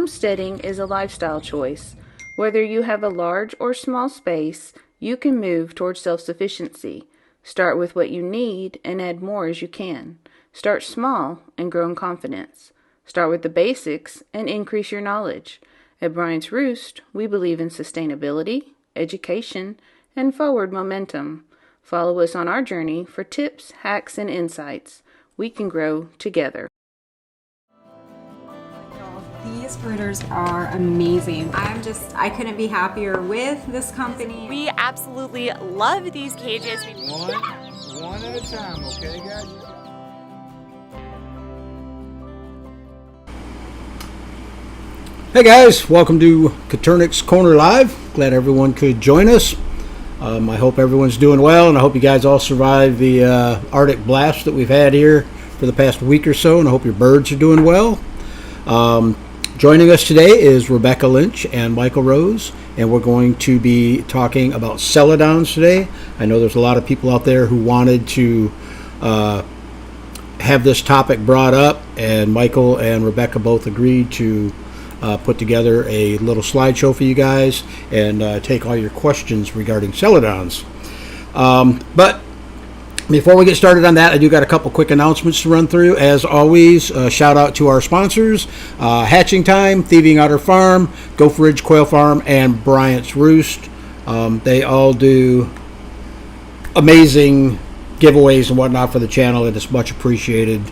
Homesteading is a lifestyle choice. Whether you have a large or small space, you can move towards self-sufficiency. Start with what you need and add more as you can. Start small and grow in confidence. Start with the basics and increase your knowledge. At Bryant's Roost, we believe in sustainability, education, and forward momentum. Follow us on our journey for tips, hacks, and insights. We can grow together. These brooders are amazing. I couldn't be happier with this company. We absolutely love these cages. One at a time, okay, guys? Hey guys, welcome to Coturnix Corner Live. Glad everyone could join us. I hope everyone's doing well, and I hope you guys all survived the Arctic blast that we've had here for the past week or so, and I hope your birds are doing well. Joining us today is Rebecca Lynch and Michael Rose, and we're going to be talking about Celadons today. I know there's a lot of people out there who wanted to have this topic brought up, and Michael and Rebecca both agreed to put together a little slideshow for you guys and take all your questions regarding Celadons. But before we get started on that, I do got a couple quick announcements to run through. As always, shout out to our sponsors, Hatching Time, Thieving Otter Farm, Gopher Ridge Quail Farm, and Bryant's Roost. They all do amazing giveaways and whatnot for the channel, and it's much appreciated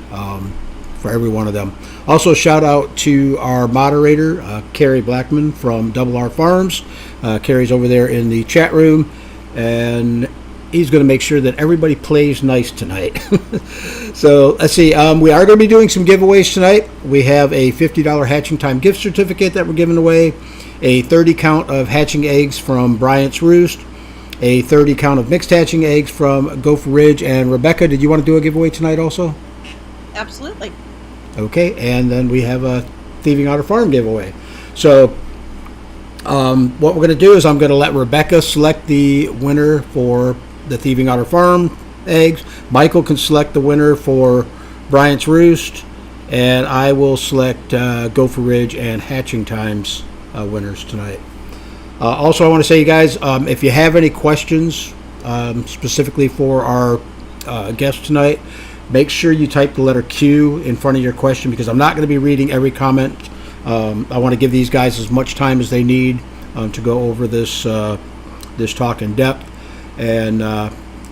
for every one of them. Also, shout out to our moderator, Carrie Blackman from Double R Farms. Carrie's over there in the chat room, and he's going to make sure that everybody plays nice tonight. So let's see. We are going to be doing some giveaways tonight. We have a $50 Hatching Time gift certificate that we're giving away, a 30 count of hatching eggs from Bryant's Roost, a 30 count of mixed hatching eggs from Gopher Ridge. And Rebecca, did you want to do a giveaway tonight also? Absolutely. Okay, and then we have a Thieving Otter Farm giveaway. So what we're going to do is I'm going to let Rebecca select the winner for the Thieving Otter Farm eggs. Michael can select the winner for Bryant's Roost, and I will select Gopher Ridge and Hatching Times winners tonight. Also, I want to say, you guys, if you have any questions specifically for our guest tonight, make sure you type the letter Q in front of your question, because I'm not going to be reading every comment. I want to give these guys as much time as they need to go over this talk in depth, and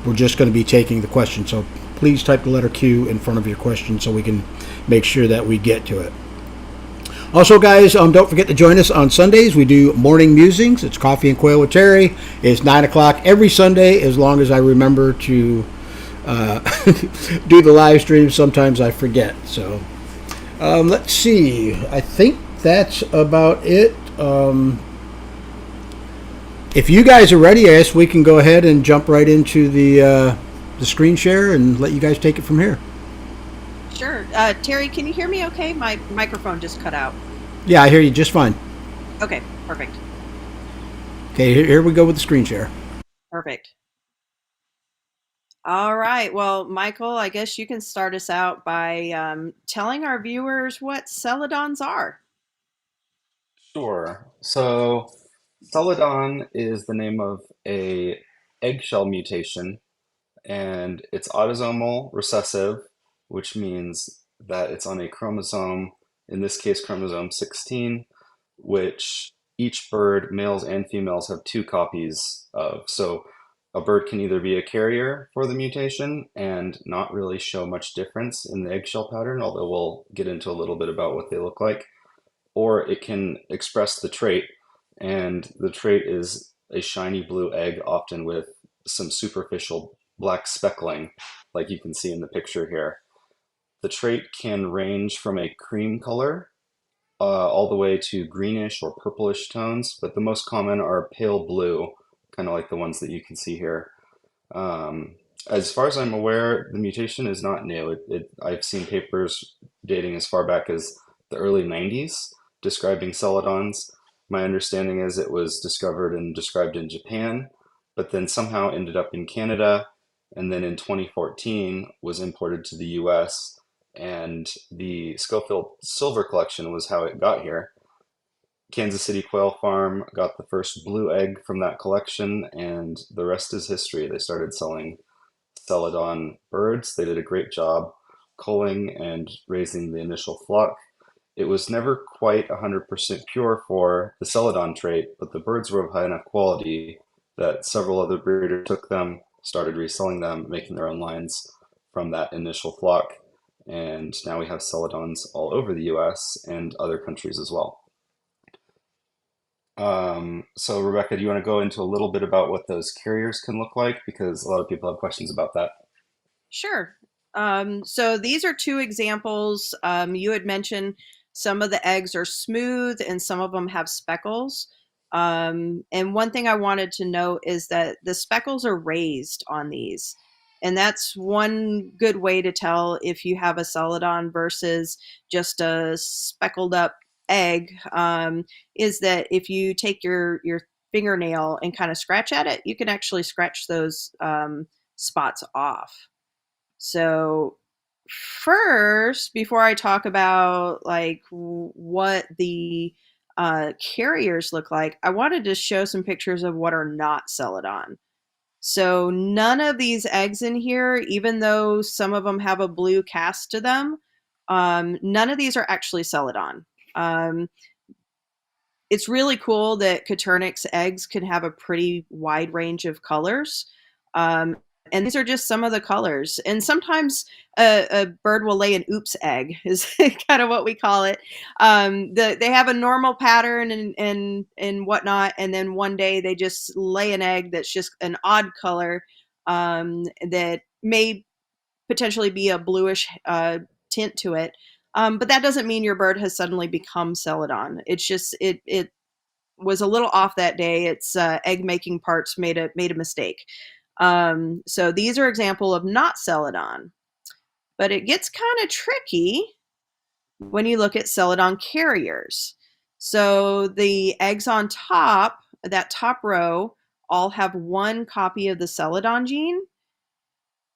we're just going to be taking the question. So please type the letter Q in front of your question so we can make sure that we get to it. Also, guys, don't forget to join us on Sundays. We do morning musings. It's Coffee and Quail with Terry. It's 9 o'clock every Sunday, as long as I remember to do the live stream. Sometimes I forget. So let's see. I think that's about it. If you guys are ready, I guess we can go ahead and jump right into the screen share and let you guys take it from here. Sure. Terry, can you hear me okay? My microphone just cut out. Yeah, I hear you just fine. Okay, perfect. Okay, here we go with the screen share. Perfect. All right. Well, Michael, I guess you can start us out by telling our viewers what Celadons are. Sure. So Celadon is the name of a eggshell mutation, and it's autosomal recessive, which means that it's on a chromosome, in this case chromosome 16, which each bird, males and females, have two copies of. So a bird can either be a carrier for the mutation and not really show much difference in the eggshell pattern, although we'll get into a little bit about what they look like, or it can express the trait, and the trait is a shiny blue egg, often with some superficial black speckling, like you can see in the picture here. The trait can range from a cream color all the way to greenish or purplish tones, but the most common are pale blue, kind of like the ones that you can see here. As far as I'm aware, the mutation is not new. I've seen papers dating as far back as the early 90s describing Celadons. My understanding is it was discovered and described in Japan, but then somehow ended up in Canada, and then in 2014 was imported to the US, and the Schofield Silver Collection was how it got here. Kansas City Quail Farm got the first blue egg from that collection, and the rest is history. They started selling Celadon birds. They did a great job culling and raising the initial flock. It was never quite 100% pure for the Celadon trait, but the birds were of high enough quality that several other breeders took them, started reselling them, making their own lines from that initial flock. And now we have Celadons all over the US and other countries as well. So Rebecca, do you want to go into a little bit about what those carriers can look like? Because a lot of people have questions about that. Sure. So these are two examples. You had mentioned some of the eggs are smooth and some of them have speckles. And one thing I wanted to note is that the speckles are raised on these. And that's one good way to tell if you have a Celadon versus just a speckled up egg, is that if you take your fingernail and kind of scratch at it, you can actually scratch those spots off. So first, before I talk about like what the carriers look like, I wanted to show some pictures of what are not Celadon. So none of these eggs in here, even though some of them have a blue cast to them, none of these are actually Celadon. Um, it's really cool that Coturnix eggs can have a pretty wide range of colors. Um, and these are just some of the colors. And sometimes a bird will lay an oops egg, is kind of what we call it. They have a normal pattern and whatnot, and then one day they just lay an egg that's just an odd color, that may potentially be a bluish tint to it. But that doesn't mean your bird has suddenly become Celadon. It's just it was a little off that day. Its egg making parts made a mistake. So these are example of not Celadon, but it gets kind of tricky when you look at Celadon carriers. So the eggs on top, that top row, all have one copy of the Celadon gene,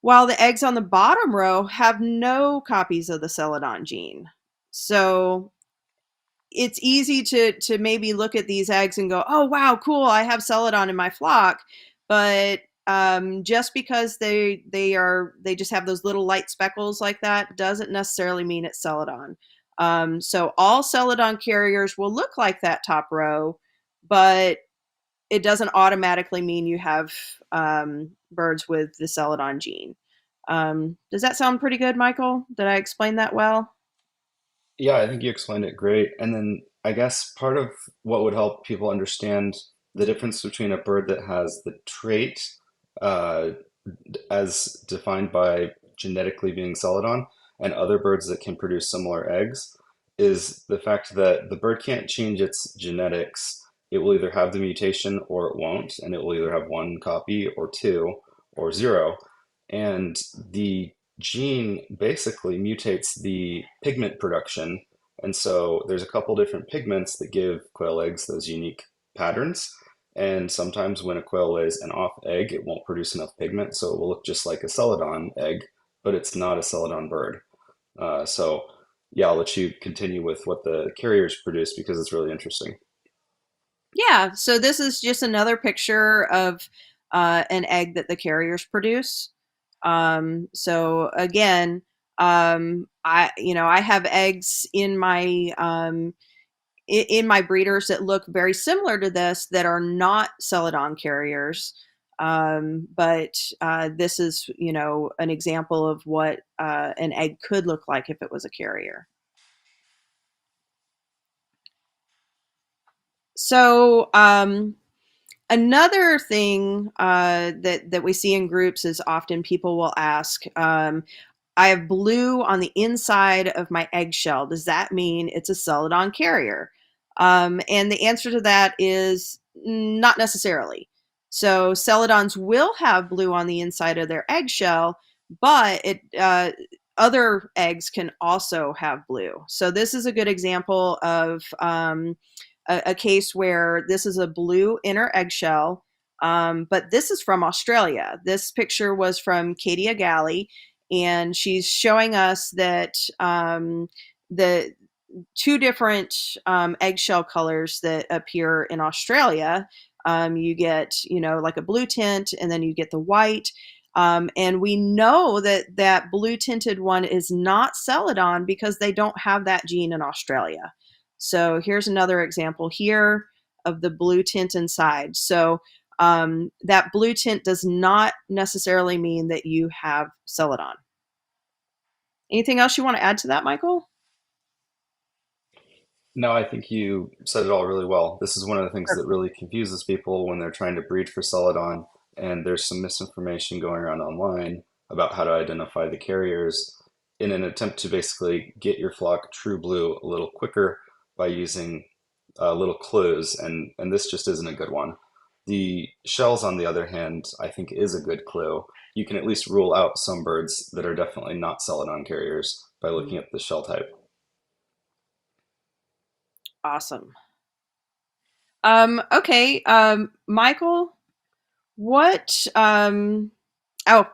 while the eggs on the bottom row have no copies of the Celadon gene. So it's easy to maybe look at these eggs and go, oh wow, cool, I have Celadon in my flock, but just because they just have those little light speckles like that doesn't necessarily mean it's Celadon. So all Celadon carriers will look like that top row, but it doesn't automatically mean you have birds with the Celadon gene. Does that sound pretty good, Michael? Did I explain that well? Yeah, I think you explained it great. And then I guess part of what would help people understand the difference between a bird that has the trait uh, as defined by genetically being Celadon and other birds that can produce similar eggs is the fact that the bird can't change its genetics. It will either have the mutation or it won't, and it will either have one copy or two or zero. And the gene basically mutates the pigment production. And so there's a couple different pigments that give quail eggs those unique patterns. And sometimes when a quail lays an off egg, it won't produce enough pigment, so it will look just like a Celadon egg, but it's not a Celadon bird. So yeah, I'll let you continue with what the carriers produce because it's really interesting. Yeah, so this is just another picture of an egg that the carriers produce. So again, I have eggs in my breeders that look very similar to this that are not Celadon carriers. But this is, an example of what an egg could look like if it was a carrier. So another thing that we see in groups is often people will ask, I have blue on the inside of my eggshell. Does that mean it's a Celadon carrier? And the answer to that is not necessarily. So Celadons will have blue on the inside of their eggshell, but other eggs can also have blue. So this is a good example of a case where this is a blue inner eggshell, but this is from Australia. This picture was from Katie Galley, and she's showing us that the two different eggshell colors that appear in Australia. You get, like a blue tint, and then you get the white. And we know that blue tinted one is not Celadon because they don't have that gene in Australia. So here's another example here of the blue tint inside. So that blue tint does not necessarily mean that you have Celadon. Anything else you want to add to that, Michael? No, I think you said it all really well. This is one of the things that really confuses people when they're trying to breed for Celadon, and there's some misinformation going around online about how to identify the carriers in an attempt to basically get your flock true blue a little quicker by using little clues, and this just isn't a good one. The shells, on the other hand, I think is a good clue. You can at least rule out some birds that are definitely not Celadon carriers by looking at the shell type. Awesome. Okay. Michael, what, oh,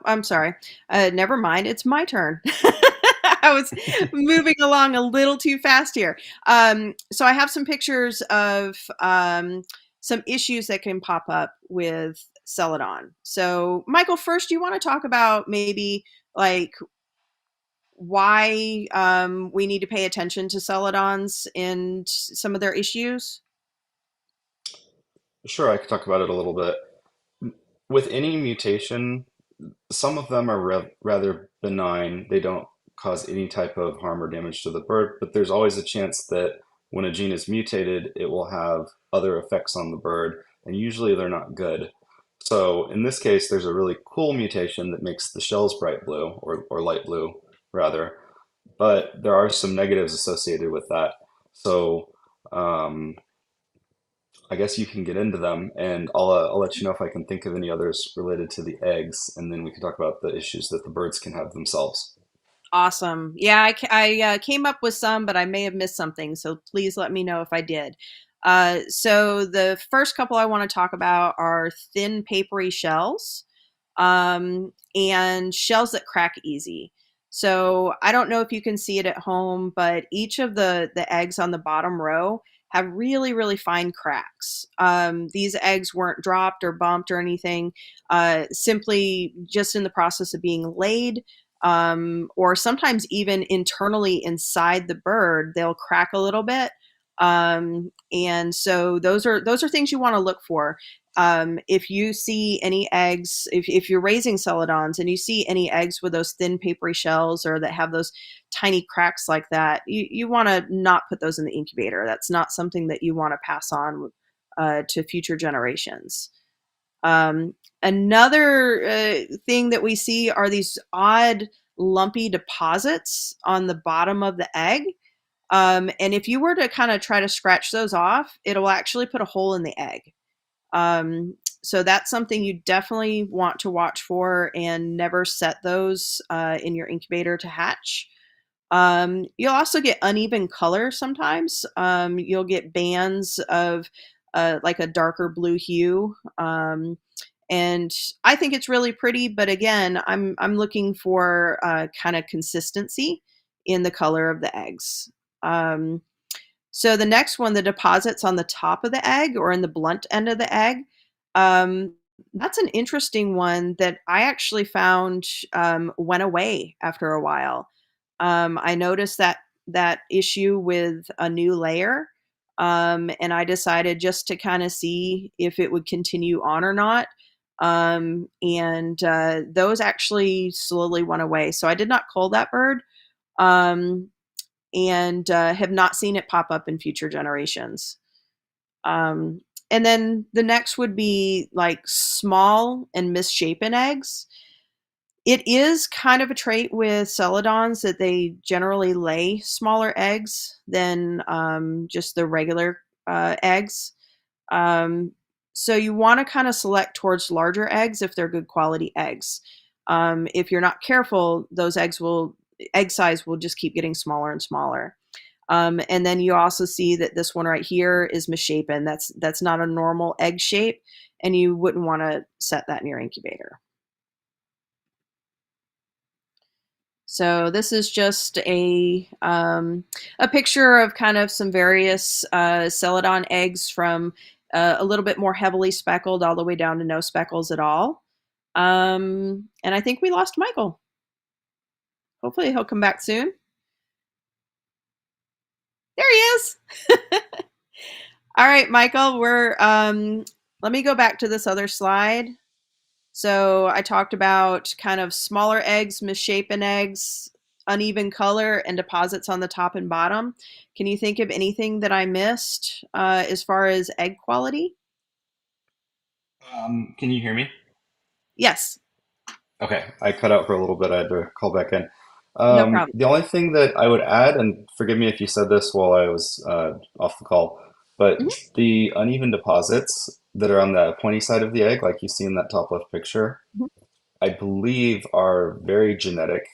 I'm sorry. Never mind. It's my turn. I was moving along a little too fast here. So I have some pictures of some issues that can pop up with Celadon. So Michael, first, do you want to talk about maybe like why we need to pay attention to Celadons and some of their issues? Sure, I could talk about it a little bit. With any mutation, some of them are rather benign. They don't cause any type of harm or damage to the bird, but there's always a chance that when a gene is mutated, it will have other effects on the bird, and usually they're not good. So in this case, there's a really cool mutation that makes the shells bright blue, or light blue, rather, but there are some negatives associated with that. So um, I guess you can get into them, and I'll let you know if I can think of any others related to the eggs, and then we can talk about the issues that the birds can have themselves. Awesome. Yeah, I came up with some, but I may have missed something. So please let me know if I did. So the first couple I want to talk about are thin, papery shells, and shells that crack easy. So I don't know if you can see it at home, but each of the eggs on the bottom row have really, really fine cracks. These eggs weren't dropped or bumped or anything, simply just in the process of being laid, or sometimes even internally inside the bird, they'll crack a little bit. And so those are things you want to look for. If you see any eggs, if you're raising Celadons and you see any eggs with those thin papery shells or that have those tiny cracks like that, you want to not put those in the incubator. That's not something that you want to pass on to future generations. Another thing that we see are these odd lumpy deposits on the bottom of the egg. And if you were to kind of try to scratch those off, it'll actually put a hole in the egg. So that's something you definitely want to watch for, and never set those in your incubator to hatch. You'll also get uneven color sometimes. You'll get bands of like a darker blue hue. And I think it's really pretty, but again, I'm looking for kind of consistency in the color of the eggs. So the next one, the deposits on the top of the egg or in the blunt end of the egg, that's an interesting one that I actually found went away after a while. I noticed that issue with a new layer, and I decided just to kind of see if it would continue on or not. And those actually slowly went away. So I did not cull that bird. And have not seen it pop up in future generations. And then the next would be like small and misshapen eggs. It is kind of a trait with Celadons that they generally lay smaller eggs than just the regular eggs. So you want to kind of select towards larger eggs if they're good quality eggs. If you're not careful, those egg size will just keep getting smaller and smaller. And then you also see that this one right here is misshapen. That's not a normal egg shape, and you wouldn't want to set that in your incubator. So this is just a picture of kind of some various Celadon eggs from a little bit more heavily speckled all the way down to no speckles at all. And I think we lost Michael. Hopefully he'll come back soon. There he is. All right, Michael, let me go back to this other slide. So I talked about kind of smaller eggs, misshapen eggs, uneven color, and deposits on the top and bottom. Can you think of anything that I missed as far as egg quality? Can you hear me? Yes, Okay, I cut out for a little bit. I had to call back in. no problem. The only thing that I would add, and forgive me if you said this while I was off the call, but Mhm. the uneven deposits that are on the pointy side of the egg, like you see in that top left picture, I believe are very genetic.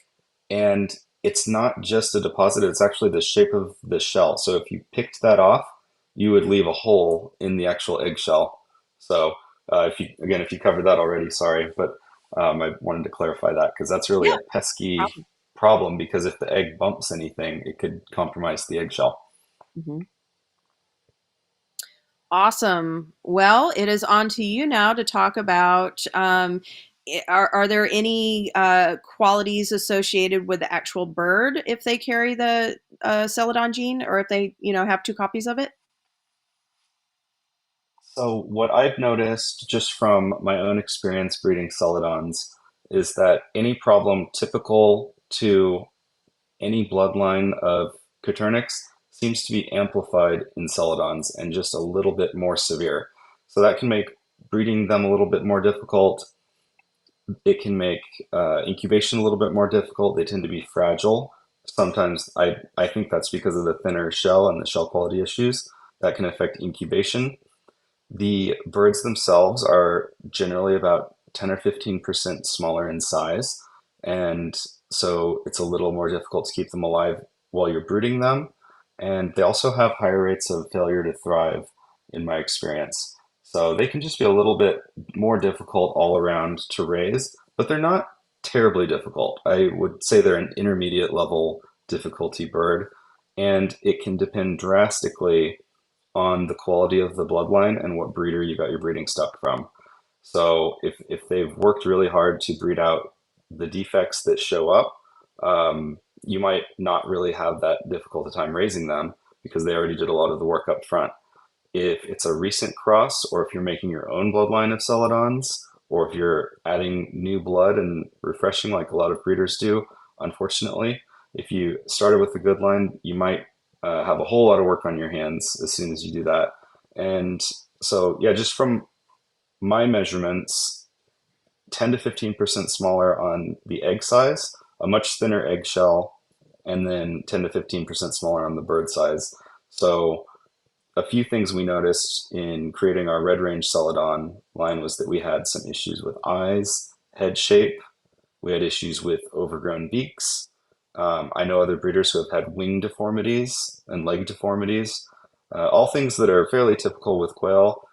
And it's not just a deposit, it's actually the shape of the shell. So if you picked that off, you would leave a hole in the actual eggshell. So if you covered that already, sorry, but I wanted to clarify that because that's really Yeah, a pesky problem because if the egg bumps anything, it could compromise the eggshell. hmm Awesome. Well, it is on to you now to talk about are there any qualities associated with the actual bird if they carry the Celadon gene or if they, have two copies of it? So what I've noticed just from my own experience breeding Celadons is that any problem typical to any bloodline of Coturnix seems to be amplified in Celadons and just a little bit more severe. So that can make breeding them a little bit more difficult. It can make incubation a little bit more difficult. They tend to be fragile. Sometimes I think that's because of the thinner shell and the shell quality issues that can affect incubation. The birds themselves are generally about 10 or 15% smaller in size, and so it's a little more difficult to keep them alive while you're brooding them. And they also have higher rates of failure to thrive, in my experience. So they can just be a little bit more difficult all around to raise, but they're not terribly difficult. I would say they're an intermediate level difficulty bird, and it can depend drastically on the quality of the bloodline and what breeder you got your breeding stock from. So if they've worked really hard to breed out the defects that show up, you might not really have that difficult a time raising them because they already did a lot of the work up front. If it's a recent cross, or if you're making your own bloodline of Celadons, or if you're adding new blood and refreshing like a lot of breeders do, unfortunately, if you started with a good line, you might have a whole lot of work on your hands as soon as you do that. And so, yeah, just from my measurements, 10 to 15% smaller on the egg size, a much thinner eggshell, and then 10 to 15% smaller on the bird size. So a few things we noticed in creating our red range Celadon line was that we had some issues with eyes, head shape. We had issues with overgrown beaks. I know other breeders who have had wing deformities and leg deformities, all things that are fairly typical with quail.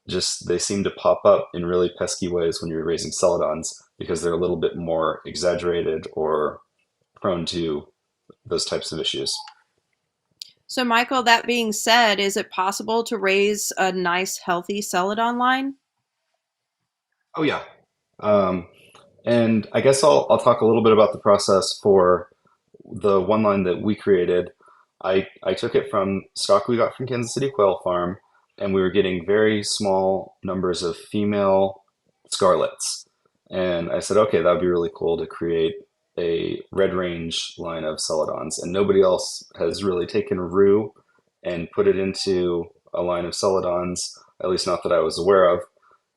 Just they seem to pop up in really pesky ways when you're raising Celadons because they're a little bit more exaggerated or prone to those types of issues. So, Michael, that being said, is it possible to raise a nice, healthy Celadon line? Oh yeah. Um, and I guess I'll talk a little bit about the process for the one line that we created. I took it from stock we got from Kansas City Quail Farm, and we were getting very small numbers of female scarlets. And I said, okay, that would be really cool to create a red range line of Celadons. And nobody else has really taken Rue and put it into a line of Celadons, at least not that I was aware of.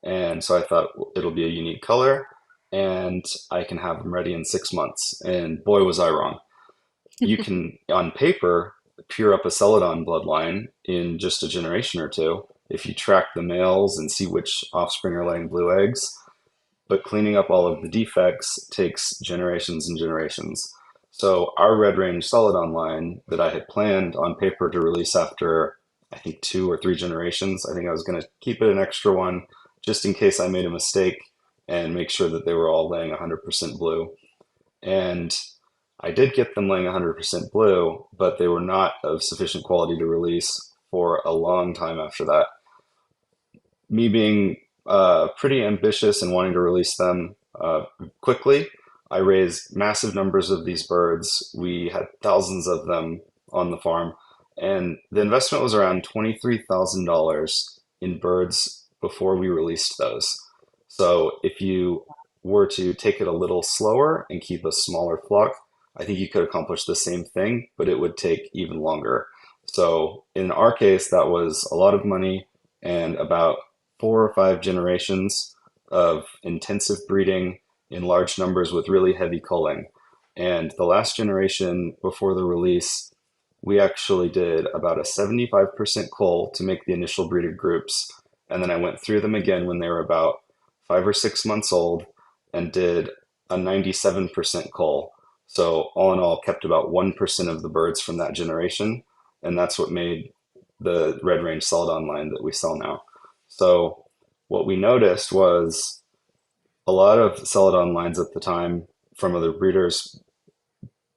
And so I thought it'll be a unique color and I can have them ready in 6 months. And boy, was I wrong. You can, on paper, pure up a Celadon bloodline in just a generation or two if you track the males and see which offspring are laying blue eggs. But cleaning up all of the defects takes generations and generations. So our Red Range Celadon line that I had planned on paper to release after, I think, 2 or 3 generations, I think I was going to keep it an extra one just in case I made a mistake and make sure that they were all laying 100% blue. And I did get them laying 100% blue, but they were not of sufficient quality to release for a long time after that. Me being pretty ambitious and wanting to release them quickly, I raised massive numbers of these birds. We had thousands of them on the farm, and the investment was around $23,000 in birds before we released those. So if you were to take it a little slower and keep a smaller flock, I think you could accomplish the same thing, but it would take even longer. So in our case, that was a lot of money and about 4 or 5 generations of intensive breeding in large numbers with really heavy culling. And the last generation before the release, we actually did about a 75% cull to make the initial breeding groups. And then I went through them again when they were about 5 or 6 months old and did a 97% cull. So all in all, kept about 1% of the birds from that generation. And that's what made the red range Celadon line that we sell now. So what we noticed was a lot of Celadon lines at the time from other breeders,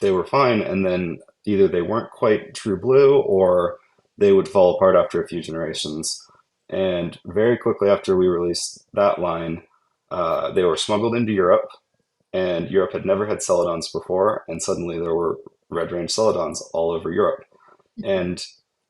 they were fine, and then either they weren't quite true blue or they would fall apart after a few generations. And very quickly after we released that line, they were smuggled into Europe, and Europe had never had Celadons before, and suddenly there were red range Celadons all over Europe. And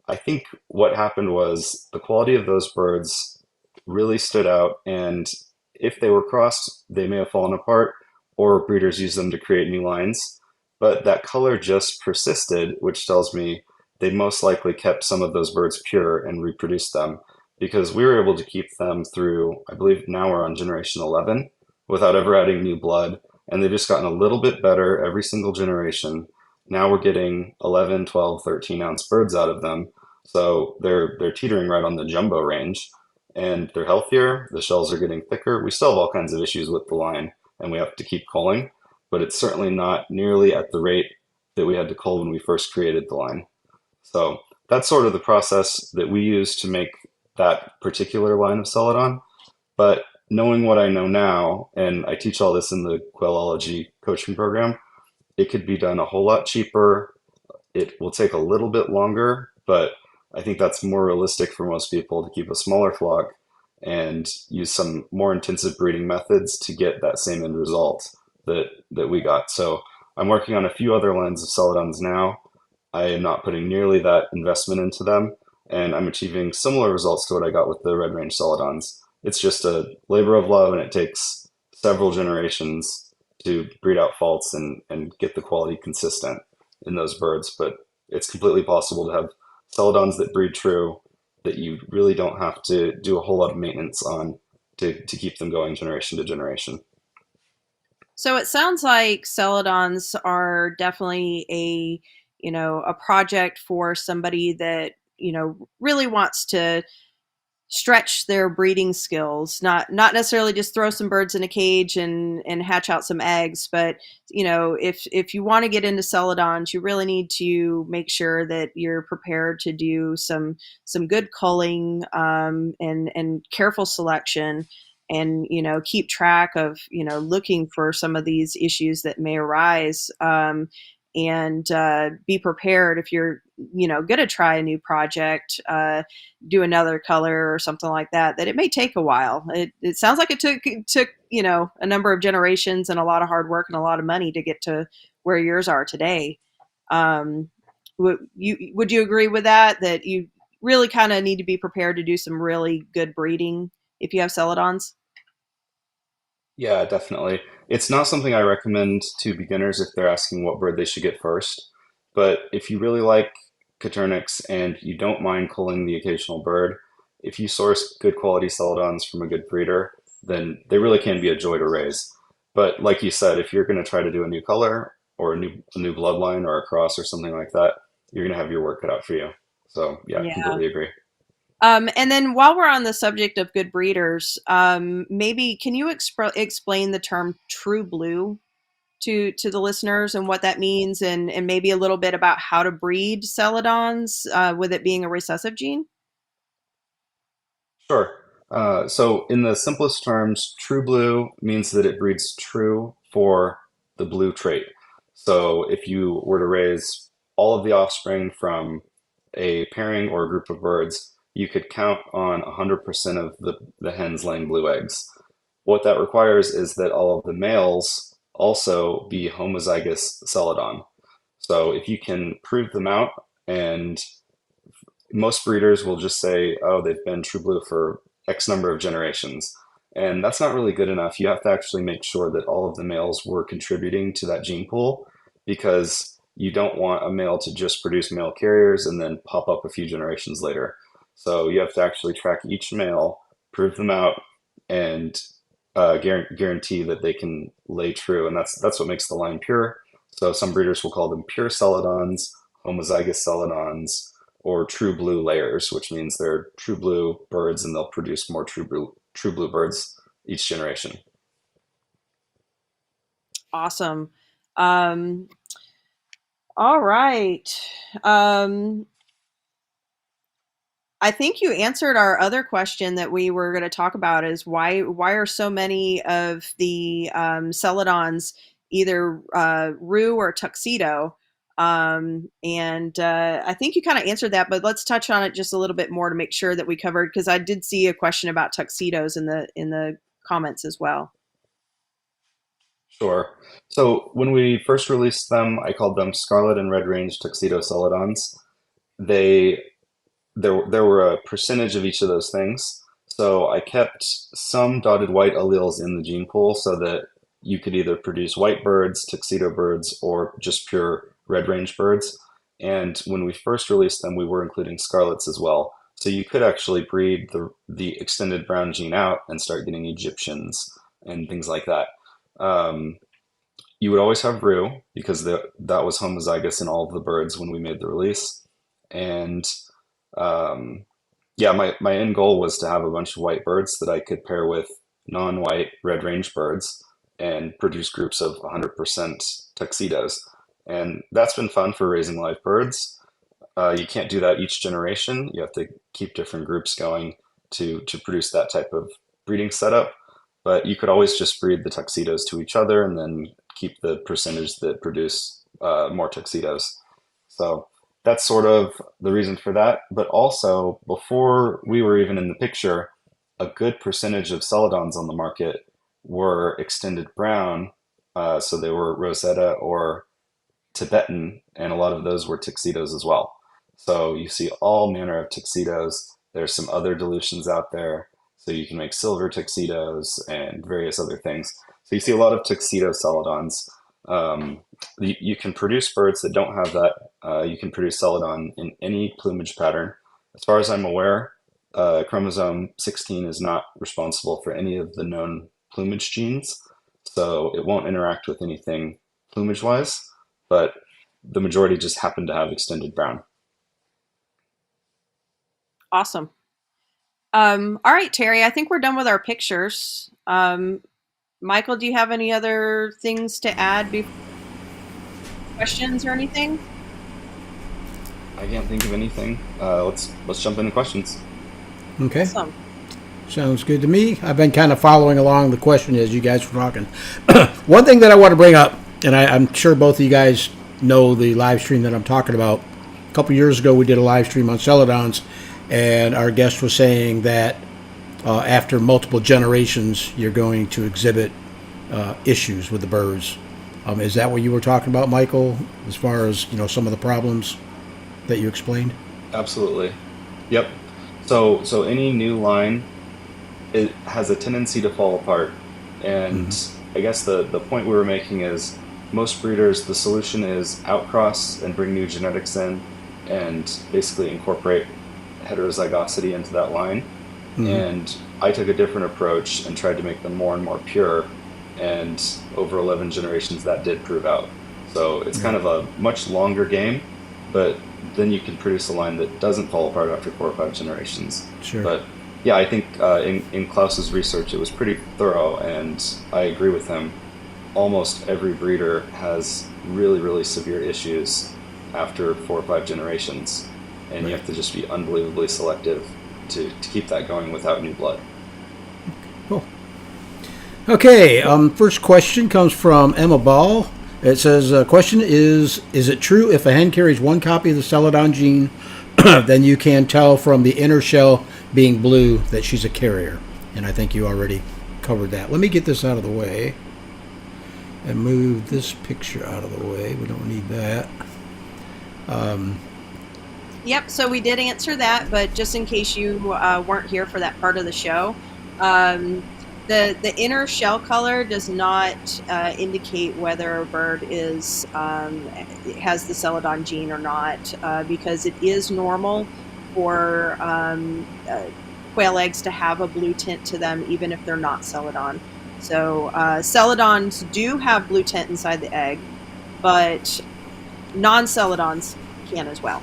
I think what happened was the quality of those birds really stood out, and if they were crossed, they may have fallen apart, or breeders used them to create new lines. But that color just persisted, which tells me they most likely kept some of those birds pure and reproduced them because we were able to keep them through, I believe now we're on generation 11 without ever adding new blood. And they've just gotten a little bit better every single generation. Now we're getting 11, 12, 13-ounce birds out of them. So they're teetering right on the jumbo range, and they're healthier. The shells are getting thicker. We still have all kinds of issues with the line, and we have to keep culling, but it's certainly not nearly at the rate that we had to cull when we first created the line. So that's sort of the process that we use to make that particular line of Celadon. But knowing what I know now, and I teach all this in the quailology coaching program, it could be done a whole lot cheaper. It will take a little bit longer, but I think that's more realistic for most people to keep a smaller flock and use some more intensive breeding methods to get that same end result that we got. So I'm working on a few other lines of Celadons now. I am not putting nearly that investment into them, and I'm achieving similar results to what I got with the red range Celadons. It's just a labor of love, and it takes several generations to breed out faults and get the quality consistent in those birds. But it's completely possible to have Celadons that breed true that you really don't have to do a whole lot of maintenance on to keep them going generation to generation. So it sounds like Celadons are definitely a project for somebody that, really wants to stretch their breeding skills, not necessarily just throw some birds in a cage and hatch out some eggs, but if you want to get into Celadons, you really need to make sure that you're prepared to do some good culling, and careful selection, and keep track of looking for some of these issues that may arise, and be prepared if you're going to try a new project, do another color or something like that, that it may take a while. It sounds like it took a number of generations and a lot of hard work and a lot of money to get to where yours are today. Would you agree with that you really kind of need to be prepared to do some really good breeding if you have Celadons? Yeah, definitely. It's not something I recommend to beginners if they're asking what bird they should get first. But if you really like Coturnix and you don't mind culling the occasional bird, if you source good quality Celadons from a good breeder, then they really can be a joy to raise. But like you said, if you're going to try to do a new color or a new bloodline or a cross or something like that, you're going to have your work cut out for you. So yeah, Yeah. completely agree. And then while we're on the subject of good breeders, maybe can you explain the term true blue to the listeners and what that means, and maybe a little bit about how to breed Celadons, with it being a recessive gene? Sure. So, in the simplest terms, true blue means that it breeds true for the blue trait. So if you were to raise all of the offspring from a pairing or a group of birds, you could count on 100% of the hens laying blue eggs. What that requires is that all of the males also be homozygous Celadon. So if you can prove them out, and most breeders will just say, oh, they've been true blue for X number of generations. And that's not really good enough. You have to actually make sure that all of the males were contributing to that gene pool, because you don't want a male to just produce male carriers and then pop up a few generations later. So you have to actually track each male, prove them out, and guarantee that they can lay true. And that's what makes the line pure. So some breeders will call them pure Celadons, homozygous Celadons, or true blue layers, which means they're true blue birds and they'll produce more true blue birds each generation. Awesome. All right. I think you answered our other question that we were going to talk about, is why are so many of the Celadons either roux or tuxedo? And I think you kind of answered that, but let's touch on it just a little bit more to make sure that we covered, because I did see a question about tuxedos in the comments as well. Sure. So when we first released them, I called them Scarlet and Red Range Tuxedo Celadons. They there were a percentage of each of those things. So I kept some dotted white alleles in the gene pool so that you could either produce white birds, tuxedo birds, or just pure red range birds. And when we first released them, we were including scarlets as well. So you could actually breed the extended brown gene out and start getting Egyptians and things like that. You would always have roux, because that was homozygous in all of the birds when we made the release. And yeah, my end goal was to have a bunch of white birds that I could pair with non-white red range birds and produce groups of 100% tuxedos. And that's been fun for raising live birds. You can't do that each generation. You have to keep different groups going to produce that type of breeding setup. But you could always just breed the tuxedos to each other and then keep the percentage that produce more tuxedos. So that's sort of the reason for that. But also, before we were even in the picture, a good percentage of Celadons on the market were extended brown. So they were Rosetta or Tibetan, and a lot of those were tuxedos as well. So you see all manner of tuxedos. There's some other dilutions out there. So you can make silver tuxedos and various other things. So you see a lot of tuxedo Celadons. You can produce birds that don't have that. You can produce Celadon in any plumage pattern. As far as I'm aware, chromosome 16 is not responsible for any of the known plumage genes. So it won't interact with anything plumage-wise, but the majority just happen to have extended brown. Awesome. All right, Terry, I think we're done with our pictures. Michael, do you have any other things to add? Questions or anything? I can't think of anything. Let's jump into questions. Okay. Awesome. Sounds good to me. I've been kind of following along the question as you guys were talking. One thing that I want to bring up, and I'm sure both of you guys know the live stream that I'm talking about. A couple years ago, we did a live stream on Celadons, and our guest was saying that after multiple generations, you're going to exhibit issues with the birds. Is that what you were talking about, Michael, as far as some of the problems that you explained? Absolutely. Yep. So any new line, it has a tendency to fall apart. And I guess the point we were making is most breeders, the solution is outcross and bring new genetics in and basically incorporate heterozygosity into that line. And I took a different approach and tried to make them more and more pure. And over 11 generations, that did prove out. So it's kind of a much longer game, but then you can produce a line that doesn't fall apart after 4 or 5 generations. Sure. But yeah, I think in Klaus's research, it was pretty thorough, and I agree with him. Almost every breeder has really, really severe issues after 4 or 5 generations, and you have to just be unbelievably selective to keep that going without new blood. Cool. Okay, first question comes from Emma Ball. It says, question is it true if a hen carries one copy of the Celadon gene, then you can tell from the inner shell being blue that she's a carrier? And I think you already covered that. Let me get this out of the way and move this picture out of the way. We don't need that. Yep, so we did answer that, but just in case you weren't here for that part of the show, the inner shell color does not indicate whether a bird has the Celadon gene or not, because it is normal for quail eggs to have a blue tint to them, even if they're not Celadon. So Celadons do have blue tint inside the egg, but non-Celadons can as well.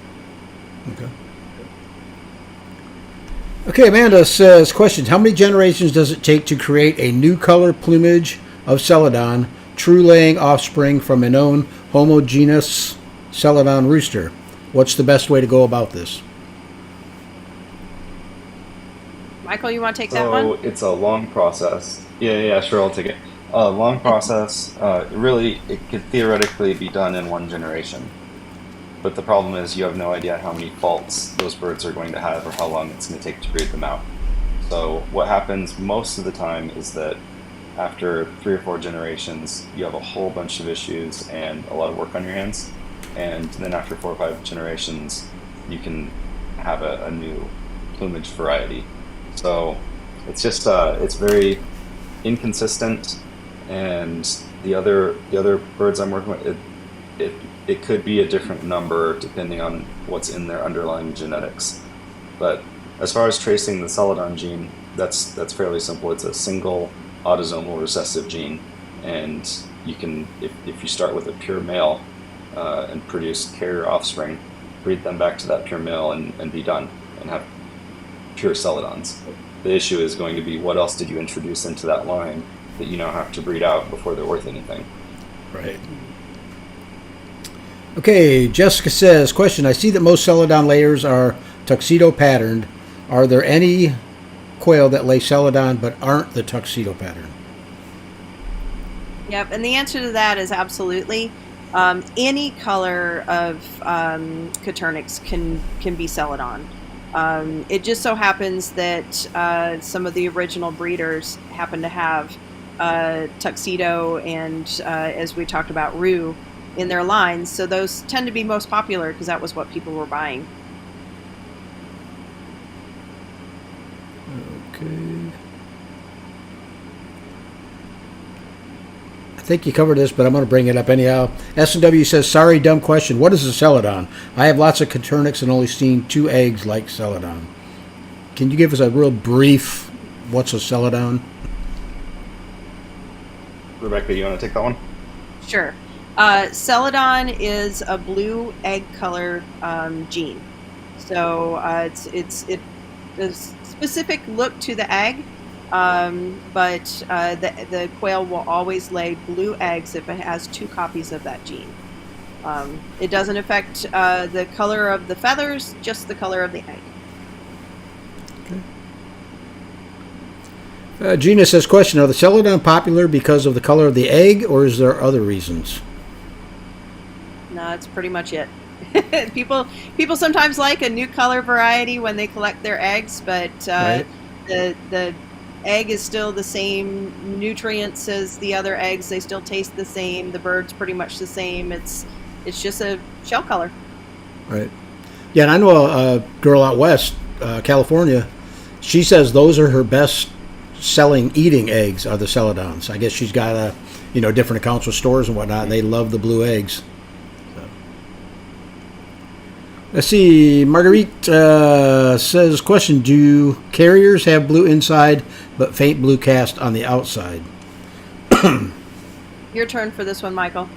Okay, Amanda says, question, how many generations does it take to create a new color plumage of Celadon, true laying offspring from a known homogeneous Celadon rooster? What's the best way to go about this? Michael, you want to take that one? So it's a long process. Yeah, sure, I'll take it. Long process. Really, it could theoretically be done in one generation. But the problem is you have no idea how many faults those birds are going to have or how long it's going to take to breed them out. So what happens most of the time is that after 3 or 4 generations, you have a whole bunch of issues and a lot of work on your hands. And then after 4 or 5 generations, you can have a new plumage variety. So it's just, it's very inconsistent. And the other birds I'm working with, it could be a different number depending on what's in their underlying genetics. But as far as tracing the Celadon gene, that's fairly simple. It's a single autosomal recessive gene, and you can, if you start with a pure male and produce carrier offspring, breed them back to that pure male and be done and have pure Celadons. The issue is going to be what else did you introduce into that line that you now have to breed out before they're worth anything. Right. Okay, Jessica says, question, I see that most Celadon layers are tuxedo patterned. Are there any quail that lay Celadon but aren't the tuxedo pattern? Yep, and the answer to that is absolutely. Any color of Coturnix can be Celadon. It just so happens that some of the original breeders happen to have tuxedo and, as we talked about, roux in their lines, so those tend to be most popular because that was what people were buying. Okay. I think you covered this, but I'm going to bring it up anyhow. S&W says, sorry, dumb question. What is a Celadon? I have lots of Coturnix and only seen 2 eggs like Celadon. Can you give us a real brief, what's a Celadon? Rebecca, you want to take that one? Sure. Celadon is a blue egg color gene. So it's a specific look to the egg, but the quail will always lay blue eggs if it has 2 copies of that gene. It doesn't affect the color of the feathers, just the color of the egg. Okay. Gina says, question, are the Celadon popular because of the color of the egg, or is there other reasons? No, that's pretty much it. People sometimes like a new color variety when they collect their eggs, but Right. the egg is still the same nutrients as the other eggs. They still taste the same. The bird's pretty much the same. It's just a shell color. Right. Yeah, and I know a girl out west, California. She says those are her best selling eating eggs are the Celadons. I guess she's got different accounts with stores and whatnot, and they love the blue eggs. Let's see. Marguerite says, question, do carriers have blue inside but faint blue cast on the outside? Your turn for this one, Michael.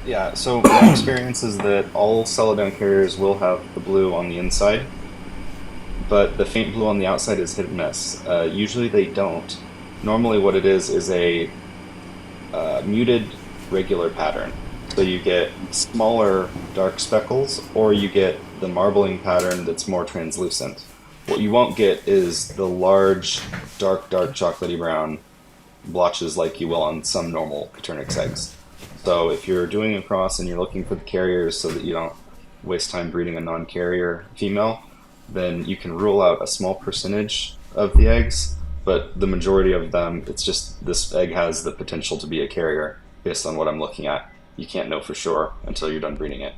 Yeah, so my experience is that all Celadon carriers will have the blue on the inside, but the faint blue on the outside is hit and miss. Usually they don't. Normally what it is a muted regular pattern. So you get smaller dark speckles, or you get the marbling pattern that's more translucent. What you won't get is the large, dark chocolatey brown blotches like you will on some normal Coturnix eggs. So if you're doing a cross and you're looking for the carriers so that you don't waste time breeding a non-carrier female, then you can rule out a small percentage of the eggs, but the majority of them, it's just this egg has the potential to be a carrier based on what I'm looking at. You can't know for sure until you're done breeding it.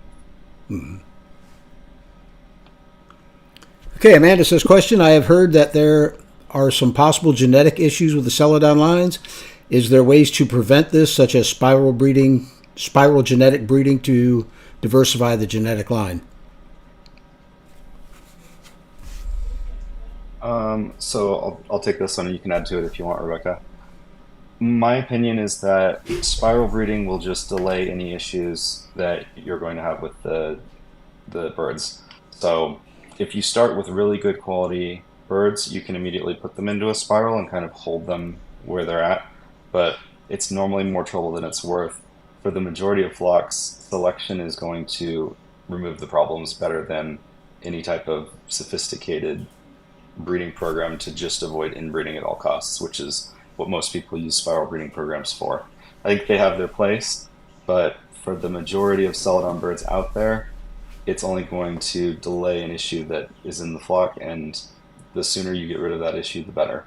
Okay, Amanda says, question, I have heard that there are some possible genetic issues with the Celadon lines. Is there ways to prevent this, such as spiral genetic breeding to diversify the genetic line? So I'll take this one and you can add to it if you want, Rebecca. My opinion is that spiral breeding will just delay any issues that you're going to have with the birds. So if you start with really good quality birds, you can immediately put them into a spiral and kind of hold them where they're at. But it's normally more trouble than it's worth. For the majority of flocks, selection is going to remove the problems better than any type of sophisticated breeding program to just avoid inbreeding at all costs, which is what most people use spiral breeding programs for. I think they have their place, but for the majority of Celadon birds out there, it's only going to delay an issue that is in the flock, and the sooner you get rid of that issue, the better.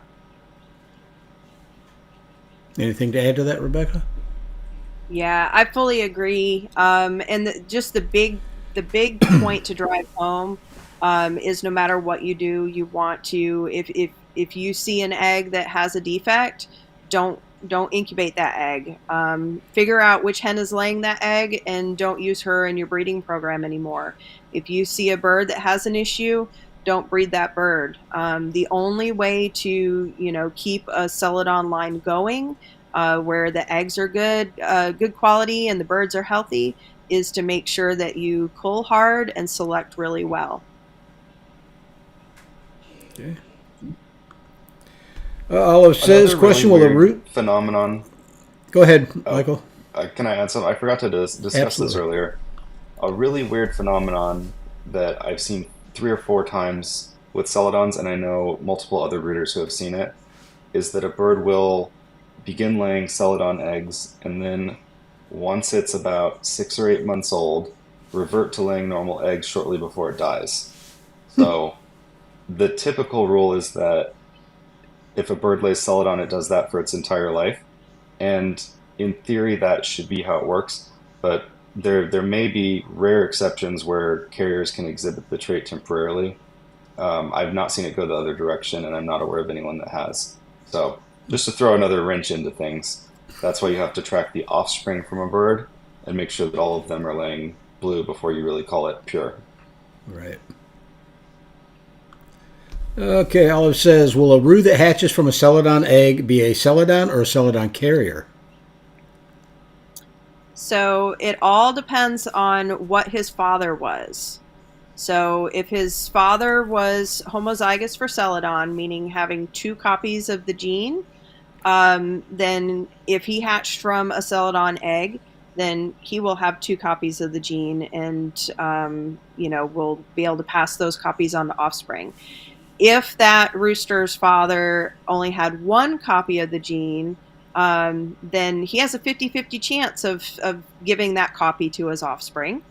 Anything to add to that, Rebecca? Yeah, I fully agree. And just the big point to drive home is no matter what you do, you want to, if you see an egg that has a defect, don't incubate that egg. Figure out which hen is laying that egg and don't use her in your breeding program anymore. If you see a bird that has an issue, don't breed that bird. The only way to, keep a Celadon line going, where the eggs are good quality and the birds are healthy, is to make sure that you cull hard and select really well. Okay. Olive says, Another question, really will the weird root... phenomenon. Go ahead, Michael. Can I add something? I forgot to discuss Absolutely. this earlier. A really weird phenomenon that I've seen 3 or 4 times with Celadons, and I know multiple other breeders who have seen it, is that a bird will begin laying Celadon eggs, and then once it's about 6 or 8 months old, revert to laying normal eggs shortly before it dies. So the typical rule is that if a bird lays Celadon, it does that for its entire life. And in theory, that should be how it works. But there may be rare exceptions where carriers can exhibit the trait temporarily. I've not seen it go the other direction, and I'm not aware of anyone that has. So just to throw another wrench into things, that's why you have to track the offspring from a bird and make sure that all of them are laying blue before you really call it pure. Right. Okay, Olive says, will a roux that hatches from a Celadon egg be a Celadon or a Celadon carrier? So it all depends on what his father was. So if his father was homozygous for Celadon, meaning having 2 copies of the gene, then if he hatched from a Celadon egg, then he will have 2 copies of the gene and, will be able to pass those copies on to offspring. If that rooster's father only had 1 copy of the gene, then he has a 50-50 chance of giving that copy to his offspring.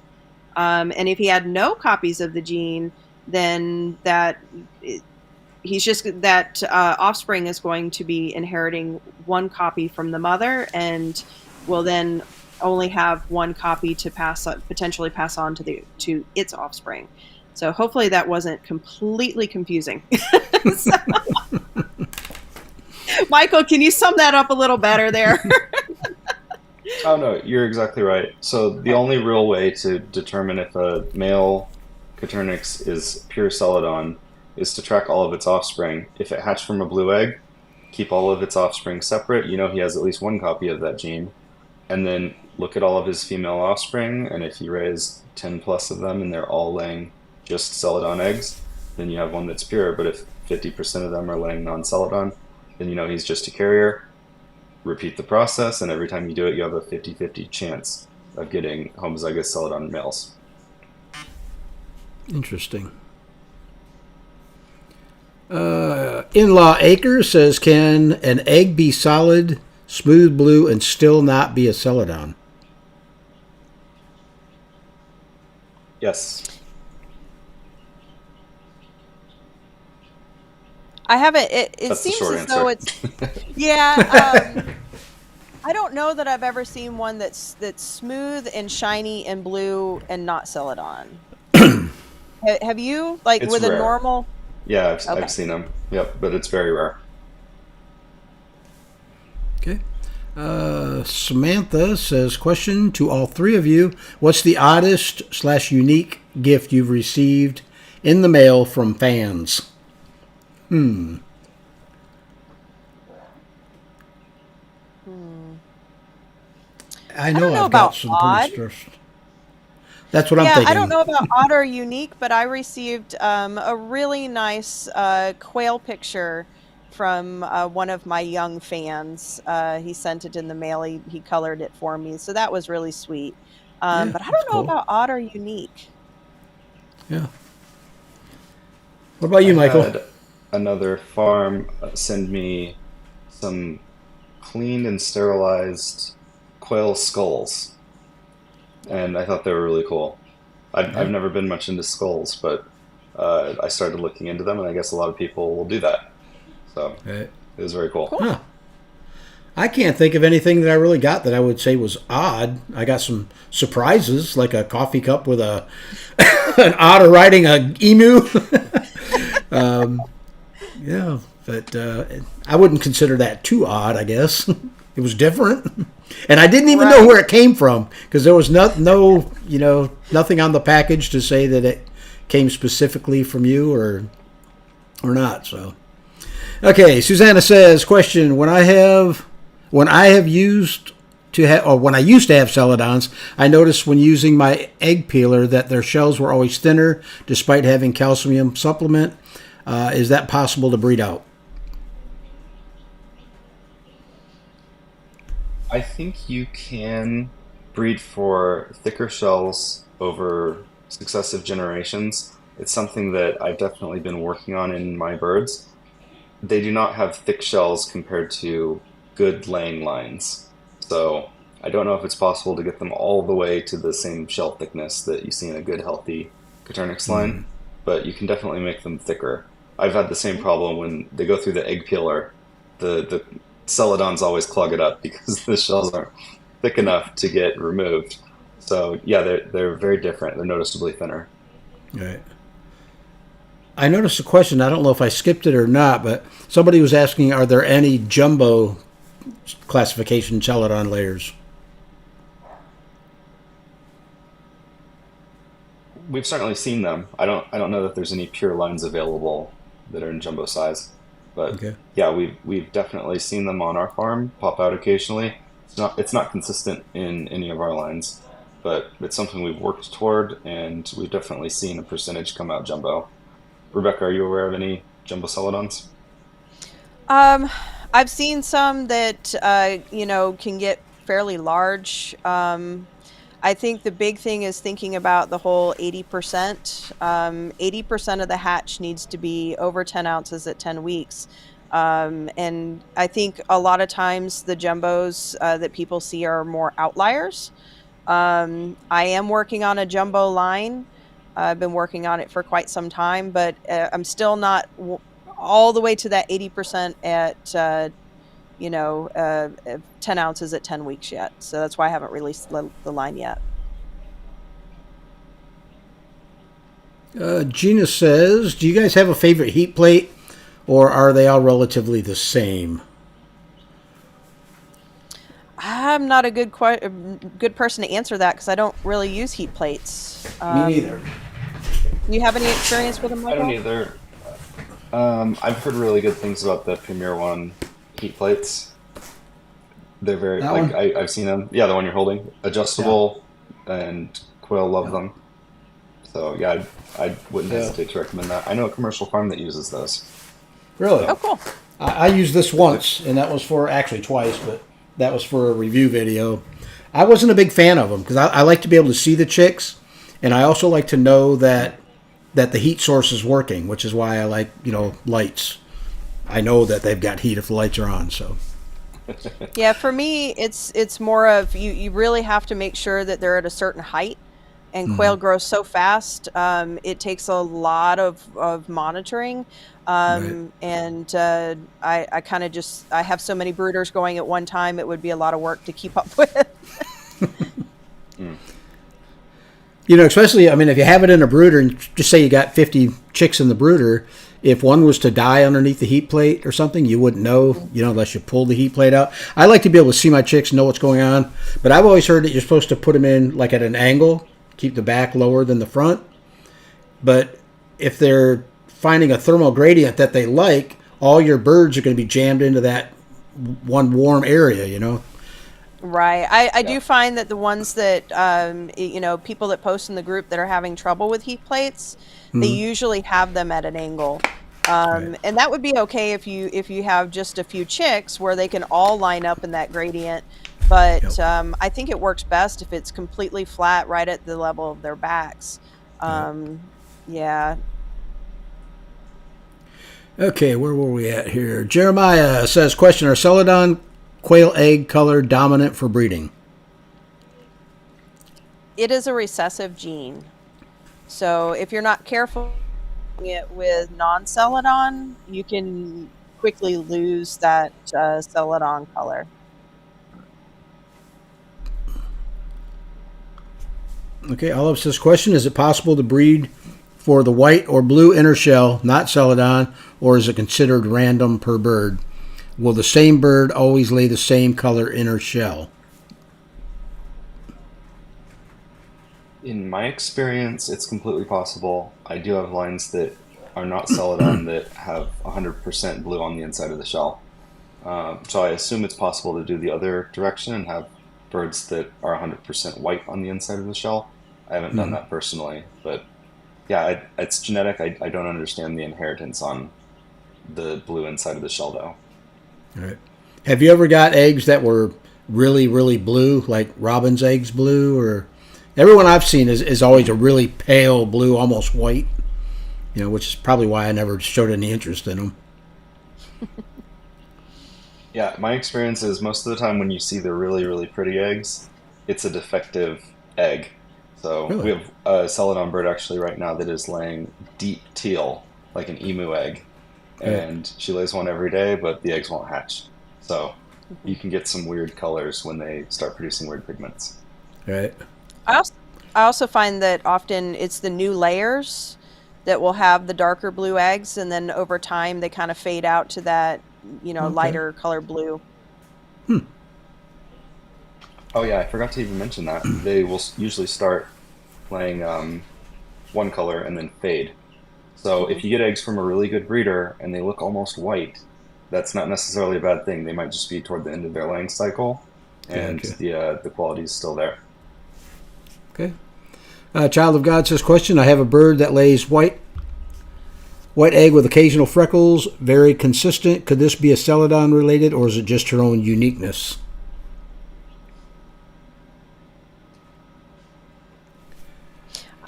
And if he had no copies of the gene, then offspring is going to be inheriting 1 copy from the mother and will then only have 1 copy to potentially pass on to its offspring. So hopefully that wasn't completely confusing. Michael, can you sum that up a little better there? Oh, no, you're exactly right. So the only real way to determine if a male Coturnix is pure Celadon is to track all of its offspring. If it hatched from a blue egg, keep all of its offspring separate. You know he has at least 1 copy of that gene. And then look at all of his female offspring, and if he raised 10 plus of them and they're all laying just Celadon eggs, then you have one that's pure. But if 50% of them are laying non-Celadon, then you know he's just a carrier. Repeat the process, and every time you do it, you have a 50-50 chance of getting homozygous Celadon males. Interesting. In-law Acre says, can an egg be solid, smooth blue, and still not be a Celadon? Yes. I haven't. It That's the seems short as though answer. it's yeah. I don't know that I've ever seen one that's smooth and shiny and blue and not Celadon. Have you, like, It's with a rare. normal? Yeah, Okay. I've seen them. Yep, but it's very rare. Okay. Samantha says, question to all three of you. What's the oddest/unique gift you've received in the mail from fans? I I don't know know I've got about some odd. pretty stuff. That's what I'm Yeah, I don't thinking. know about odd or unique, but I received a really nice quail picture from one of my young fans. He sent it in the mail. He colored it for me, so that was really sweet. Yeah, But I that's don't know cool. about odd or unique. Yeah. What about I you, Michael? had another farm send me some cleaned and sterilized quail skulls, and I thought they were really cool. I've Yeah. never been much into skulls, but I started looking into them, and I guess a lot of people will do that. So Right. it was very cool. Cool. Huh. I can't think of anything that I really got that I would say was odd. I got some surprises, like a coffee cup with a an otter riding a emu. Yeah, but I wouldn't consider that too odd. I guess it was different, and I didn't even know Right. where it came from because there was nothing on the package to say that it came specifically from you or not. So okay, Susanna says, question: when I have used to have, or when I used to have Celadons, I noticed when using my egg peeler that their shells were always thinner, despite having calcium supplement. Is that possible to breed out? I think you can breed for thicker shells over successive generations. It's something that I've definitely been working on in my birds. They do not have thick shells compared to good laying lines. So I don't know if it's possible to get them all the way to the same shell thickness that you see in a good, healthy Coturnix line, but you can definitely make them thicker. I've had the same problem when they go through the egg peeler. The Celadons always clog it up because the shells aren't thick enough to get removed. So yeah, they're very different. They're noticeably thinner. Right. I noticed a question. I don't know if I skipped it or not, but somebody was asking, are there any jumbo classification Celadon layers? We've certainly seen them. I don't know that there's any pure lines available that are in jumbo size, but Okay. yeah, we've definitely seen them on our farm pop out occasionally. It's not consistent in any of our lines, but it's something we've worked toward, and we've definitely seen a percentage come out jumbo. Rebecca, are you aware of any jumbo celadons? Um, I've seen some that can get fairly large. I think the big thing is thinking about the whole 80%. 80% of the hatch needs to be over 10 ounces at 10 weeks. And I think a lot of times the jumbos that people see are more outliers. I am working on a jumbo line. I've been working on it for quite some time, but I'm still not all the way to that 80% at 10 ounces at 10 weeks yet. So that's why I haven't released the line yet. Gina says, do you guys have a favorite heat plate, or are they all relatively the same? I'm not a good person to answer that because I don't really use heat plates. Me neither. You have any experience with them, I don't Michael? either. I've heard really good things about the Premier One heat plates. They're very That like one? I've seen them. Yeah, the one you're holding, adjustable, and Quill love them. So yeah, I wouldn't Yeah. hesitate to recommend that. I know a commercial farm that uses those. Really? Oh, cool. I used this once, and that was for, actually twice, but that was for a review video. I wasn't a big fan of them because I like to be able to see the chicks, and I also like to know that the heat source is working, which is why I like, lights. I know that they've got heat if the lights are on, so. Yeah, for me, it's more of you really have to make sure that they're at a certain height. and quail grows so fast. It takes a lot of monitoring. Right. And I kind of just, I have so many brooders going at one time, it would be a lot of work to keep up with. You know, especially, I mean, if you have it in a brooder and just say you got 50 chicks in the brooder, if one was to die underneath the heat plate or something, you wouldn't know, you know, unless you pull the heat plate out. I like to be able to see my chicks, know what's going on, but I've always heard that you're supposed to put them in like at an angle, keep the back lower than the front. But if they're finding a thermal gradient that they like, all your birds are going to be jammed into that one warm area, you know. Right. I do find that the ones that, you know, people that post in the group that are having trouble with heat plates, they usually have them at an angle. Right. And that would be okay if you have just a few chicks where they can all line up in that gradient. But I think it works best if it's completely flat right at the level of their backs. Yeah. Okay, where were we at here? Jeremiah says, question, are Celadon quail egg color dominant for breeding? It is a recessive gene. So if you're not careful it with non-Celadon, you can quickly lose that Celadon color. Okay, Olive says, question, is it possible to breed for the white or blue inner shell, not Celadon, or is it considered random per bird? Will the same bird always lay the same color inner shell? In my experience, it's completely possible. I do have lines that are not Celadon that have 100% blue on the inside of the shell. So I assume it's possible to do the other direction and have birds that are 100% white on the inside of the shell. I haven't done that personally, but yeah, it's genetic. I don't understand the inheritance on the blue inside of the shell, though. All right. Have you ever got eggs that were really, really blue, like robin's eggs blue? Or everyone I've seen is always a really pale blue, almost white, you know, which is probably why I never showed any interest in them. Yeah, my experience is most of the time when you see the really, really pretty eggs, it's a defective egg. So Really? we have a Celadon bird actually right now that is laying deep teal, like an emu egg. And she lays one every day, but the eggs won't hatch. So you can get some weird colors when they start producing weird pigments. Right. I also find that often it's the new layers that will have the darker blue eggs, and then over time they kind of fade out to that, you know, lighter color blue. Oh yeah, I forgot to even mention that. They will usually start laying one color and then fade. So if you get eggs from a really good breeder and they look almost white, that's not necessarily a bad thing. They might just be toward the end of their laying cycle, and the quality is still there. Okay. Child of God says, question, I have a bird that lays white egg with occasional freckles, very consistent. Could this be a Celadon related, or is it just her own uniqueness?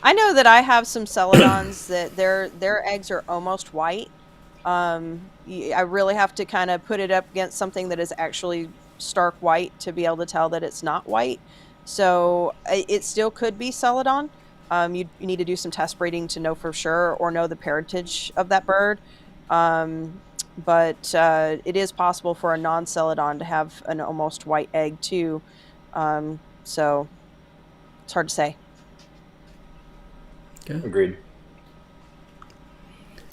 I know that I have some Celadons that their eggs are almost white. I really have to kind of put it up against something that is actually stark white to be able to tell that it's not white. So it still could be Celadon. You need to do some test breeding to know for sure, or know the parentage of that bird. But it is possible for a non-Celadon to have an almost white egg too. So it's hard to say. Okay. Agreed.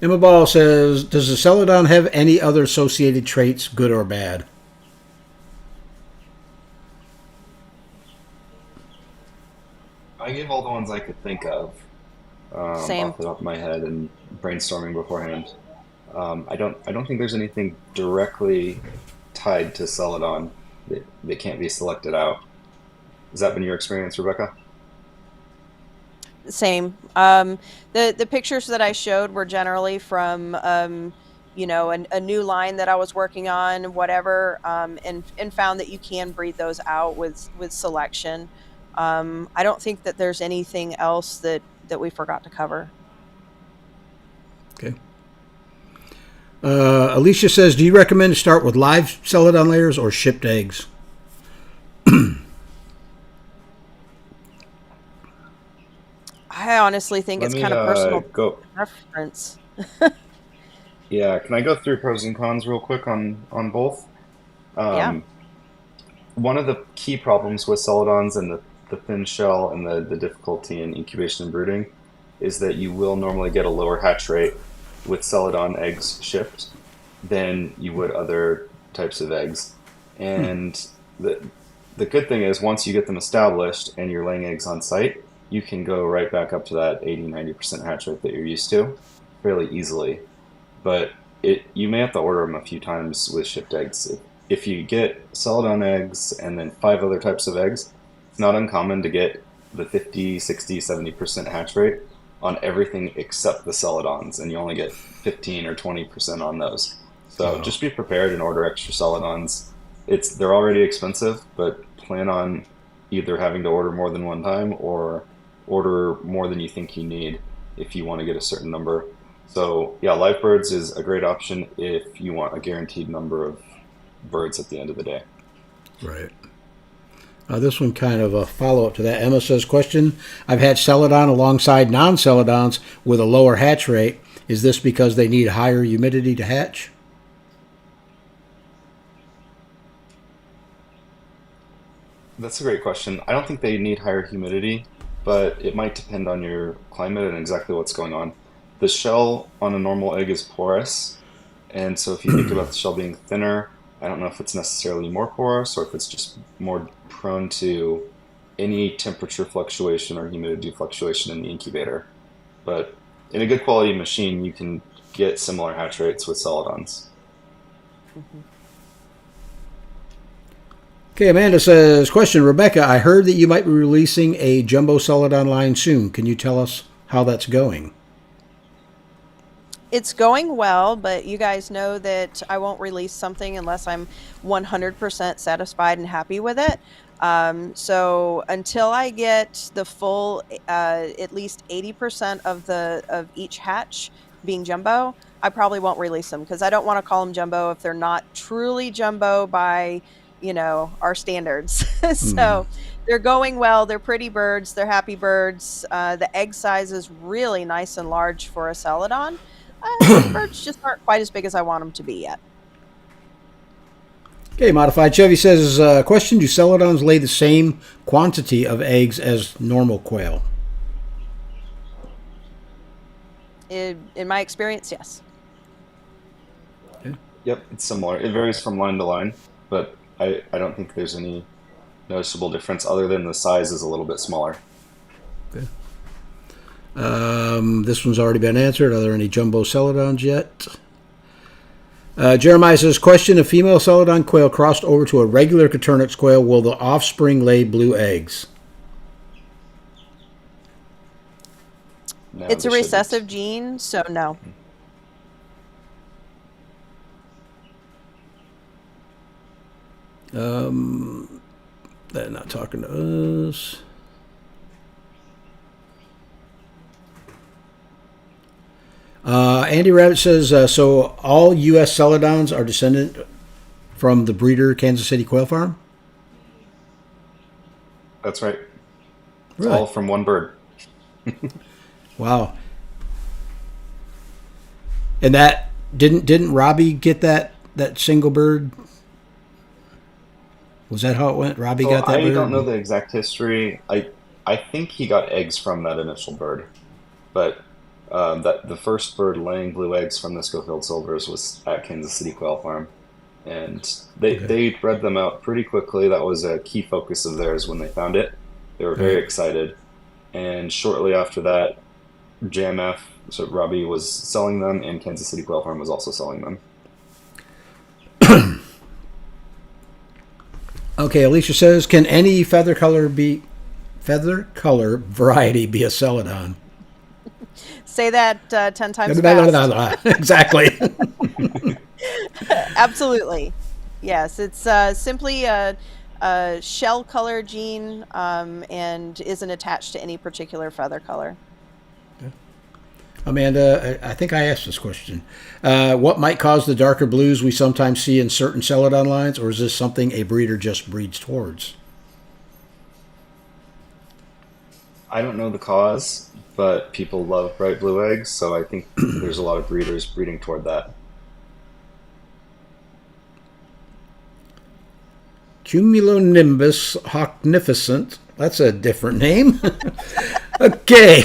Emma Ball says, does the Celadon have any other associated traits, good or bad? I gave all the ones I could think of Same. off the top of my head and brainstorming beforehand. I don't think there's anything directly tied to Celadon that can't be selected out. Has that been your experience, Rebecca? Same. The pictures that I showed were generally from you know, a new line that I was working on, whatever, and found that you can breed those out with selection. I don't think that there's anything else that we forgot to cover. Okay. Alicia says, do you recommend to start with live Celadon layers or shipped eggs? I honestly think Let it's me kind of personal go. preference. Yeah, can I go through pros and cons real quick on both? Yeah. Um, One of the key problems with Celadons and the thin shell and the difficulty in incubation and brooding is that you will normally get a lower hatch rate with Celadon eggs shipped than you would other types of eggs. And the good thing is once you get them established and you're laying eggs on site, you can go right back up to that 80-90% hatch rate that you're used to fairly easily. But you may have to order them a few times with shipped eggs. If you get Celadon eggs and then 5 other types of eggs, it's not uncommon to get the 50, 60, 70% hatch rate on everything except the Celadons, and you only get 15 or 20% on those. So Oh, just be prepared and order extra Celadons. They're already expensive, but plan on either having to order more than one time or order more than you think you need if you want to get a certain number. So yeah, live birds is a great option if you want a guaranteed number of birds at the end of the day. right. This one kind of a follow-up to that. Emma says, question, I've had Celadon alongside non-Celadons with a lower hatch rate. Is this because they need higher humidity to hatch? That's a great question. I don't think they need higher humidity, but it might depend on your climate and exactly what's going on. The shell on a normal egg is porous, and so if you think about the shell being thinner, I don't know if it's necessarily more porous or if it's just more prone to any temperature fluctuation or humidity fluctuation in the incubator. But in a good quality machine, you can get similar hatch rates with Celadons. Okay, Amanda says, question, Rebecca, I heard that you might be releasing a jumbo Celadon line soon. Can you tell us how that's going? It's going well, but you guys know that I won't release something unless I'm 100% satisfied and happy with it. So until I get the full, at least 80% of each hatch being jumbo, I probably won't release them because I don't want to call them jumbo if they're not truly jumbo by, our standards. So they're going well. They're pretty birds. They're happy birds. The egg size is really nice and large for a Celadon. The birds just aren't quite as big as I want them to be yet. Okay, Modified Chevy says, question, do Celadons lay the same quantity of eggs as normal quail? In my experience, yes. Yep, it's similar. It varies from line to line, but I don't think there's any noticeable difference other than the size is a little bit smaller. Okay. This one's already been answered. Are there any jumbo Celadons yet? Jeremiah says, question, a female Celadon quail crossed over to a regular Coturnix quail, will the offspring lay blue eggs? No, It's a they recessive shouldn't. gene, so no. They're not talking to us. Andy Rabbit says, so all U.S. Celadons are descendant from the breeder Kansas City Quail Farm? That's right. It's Really? all from one bird. Wow. And that didn't Robbie get that single bird? Was that how it went? Robbie So got that I bird? don't know the exact history. I think he got eggs from that initial bird, but that the first bird laying blue eggs from the Schofield Silvers was at Kansas City Quail Farm, and they bred them out pretty quickly. That was a key focus of theirs when they found it. They were very Right. excited, and shortly after that, JMF, so Robbie was selling them, and Kansas City Quail Farm was also selling them. Okay, Alicia says, can any feather color variety be a Celadon? Say that 10 times fast. Exactly. Absolutely. Yes, it's simply a shell color gene and isn't attached to any particular feather color. Amanda, I think I asked this question. What might cause the darker blues we sometimes see in certain Celadon lines, or is this something a breeder just breeds towards? I don't know the cause, but people love bright blue eggs, so I think there's a lot of breeders breeding toward that. Cumulonimbus hawknificent. That's a different name. Okay.